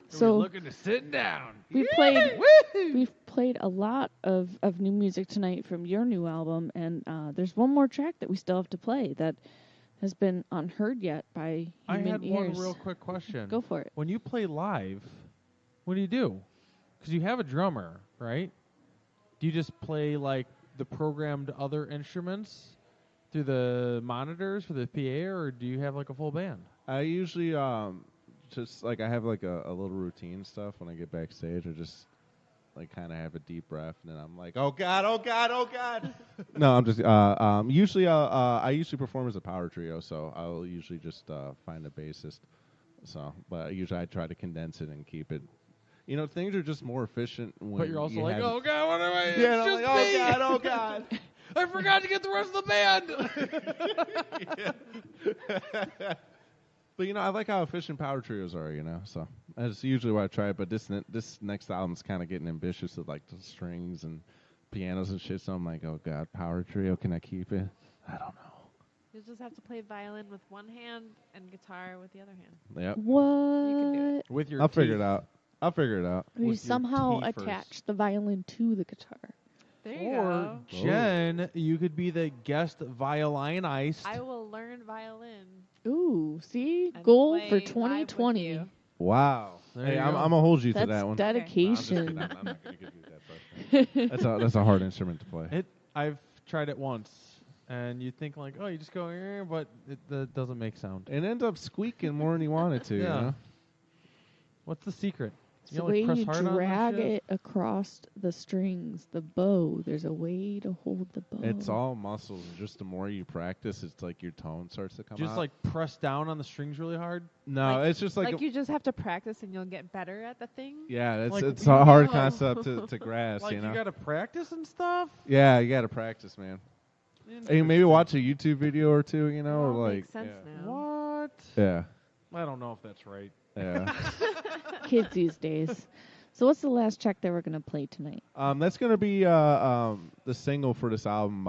Speaker 2: So looking to sit down.
Speaker 3: We've played a lot of new music tonight from your new album, and there's one more track that we still have to play that has been unheard yet by human
Speaker 2: I had
Speaker 3: ears.
Speaker 2: one real quick question.
Speaker 3: Go for it.
Speaker 2: When you play live, what do you do? Because you have a drummer, right? Do you just play like the programmed other instruments through the monitors for the PA, or do you have like a full band?
Speaker 4: I usually just like I have like a little routine stuff when I get backstage. I just like kind of have a deep breath, and then I'm like, oh God, oh God, oh God. No, I'm just usually I usually perform as a power trio, so I'll usually just find a bassist. So, but usually I try to condense it and keep it. Things are just more efficient when.
Speaker 2: But you're also
Speaker 4: you
Speaker 2: like,
Speaker 4: have
Speaker 2: oh God, what am I?
Speaker 4: Yeah,
Speaker 2: it's
Speaker 4: I'm
Speaker 2: just
Speaker 4: like,
Speaker 2: me.
Speaker 4: oh God,
Speaker 2: I forgot to get the rest of the band.
Speaker 4: But I like how efficient power trios are. So that's usually why I try it. But this next album's kind of getting ambitious with like the strings and pianos and shit. So I'm like, oh God, power trio, can I keep it? I don't know.
Speaker 5: You just have to play violin with one hand and guitar with the other hand.
Speaker 4: Yep.
Speaker 3: What?
Speaker 5: You can do it.
Speaker 2: With your
Speaker 4: I'll figure it out.
Speaker 3: Or you somehow attach the violin to the guitar.
Speaker 5: There you
Speaker 2: or
Speaker 5: go.
Speaker 2: Jen, you could be the guest violinist.
Speaker 5: I will learn violin.
Speaker 3: Ooh, see?
Speaker 5: And
Speaker 3: Goal
Speaker 5: play
Speaker 3: for
Speaker 5: live with
Speaker 3: 2020.
Speaker 5: you.
Speaker 4: Wow.
Speaker 2: There
Speaker 4: Hey,
Speaker 2: you
Speaker 4: I'm
Speaker 2: go.
Speaker 4: going to hold you
Speaker 3: That's
Speaker 4: to that one.
Speaker 3: dedication.
Speaker 4: No, I'm not going to give you that pressure. That's a hard instrument to play.
Speaker 2: I've tried it once, and you think like, oh, you just go, but it doesn't make sound.
Speaker 4: It ends up squeaking more than you want it to.
Speaker 2: Yeah. What's the secret?
Speaker 3: It's the way you drag it across the strings, the bow. There's a way to hold the bow.
Speaker 4: It's all muscles, and just the more you practice, it's like your tone starts to come out.
Speaker 2: Just like press down on the strings really hard?
Speaker 4: No, it's just like
Speaker 5: you just have to practice and you'll get better at the thing.
Speaker 4: Yeah,
Speaker 2: Like,
Speaker 4: it's a hard concept to grasp.
Speaker 2: Like you got to practice and stuff?
Speaker 4: Yeah, you got to practice, man. Hey, maybe watch a YouTube video or two, or like.
Speaker 5: Makes sense now.
Speaker 2: What?
Speaker 4: Yeah.
Speaker 2: I don't know if that's right.
Speaker 4: Yeah.
Speaker 3: Kids these days. So what's the last track that we're going to play tonight?
Speaker 4: That's going to be the single for this album,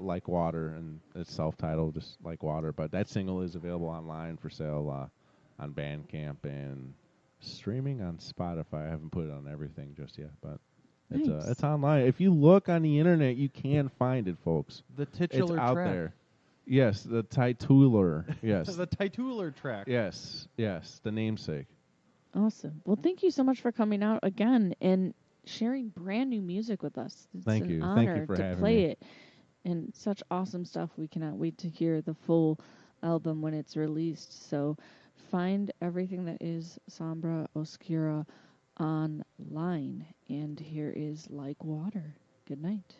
Speaker 4: Like Water, and it's self-titled, just Like Water. But that single is available online for sale on Bandcamp and streaming on Spotify. I haven't put it on everything just yet, but it's online. If you look on the internet, you can find it, folks.
Speaker 2: The titular
Speaker 4: it's out
Speaker 2: track.
Speaker 4: there. Yes, the titular. Yes.
Speaker 2: The titular track.
Speaker 4: Yes, the namesake.
Speaker 3: Awesome. Well, thank you so much for coming out again and sharing brand new music with us. It's
Speaker 4: Thank
Speaker 3: an
Speaker 4: you.
Speaker 3: honor
Speaker 4: Thank you for
Speaker 3: to
Speaker 4: having
Speaker 3: play
Speaker 4: me.
Speaker 3: it. And such awesome stuff. We cannot wait to hear the full album when it's released. So find everything that is Sombra Oscura online. And here is Like Water. Good night.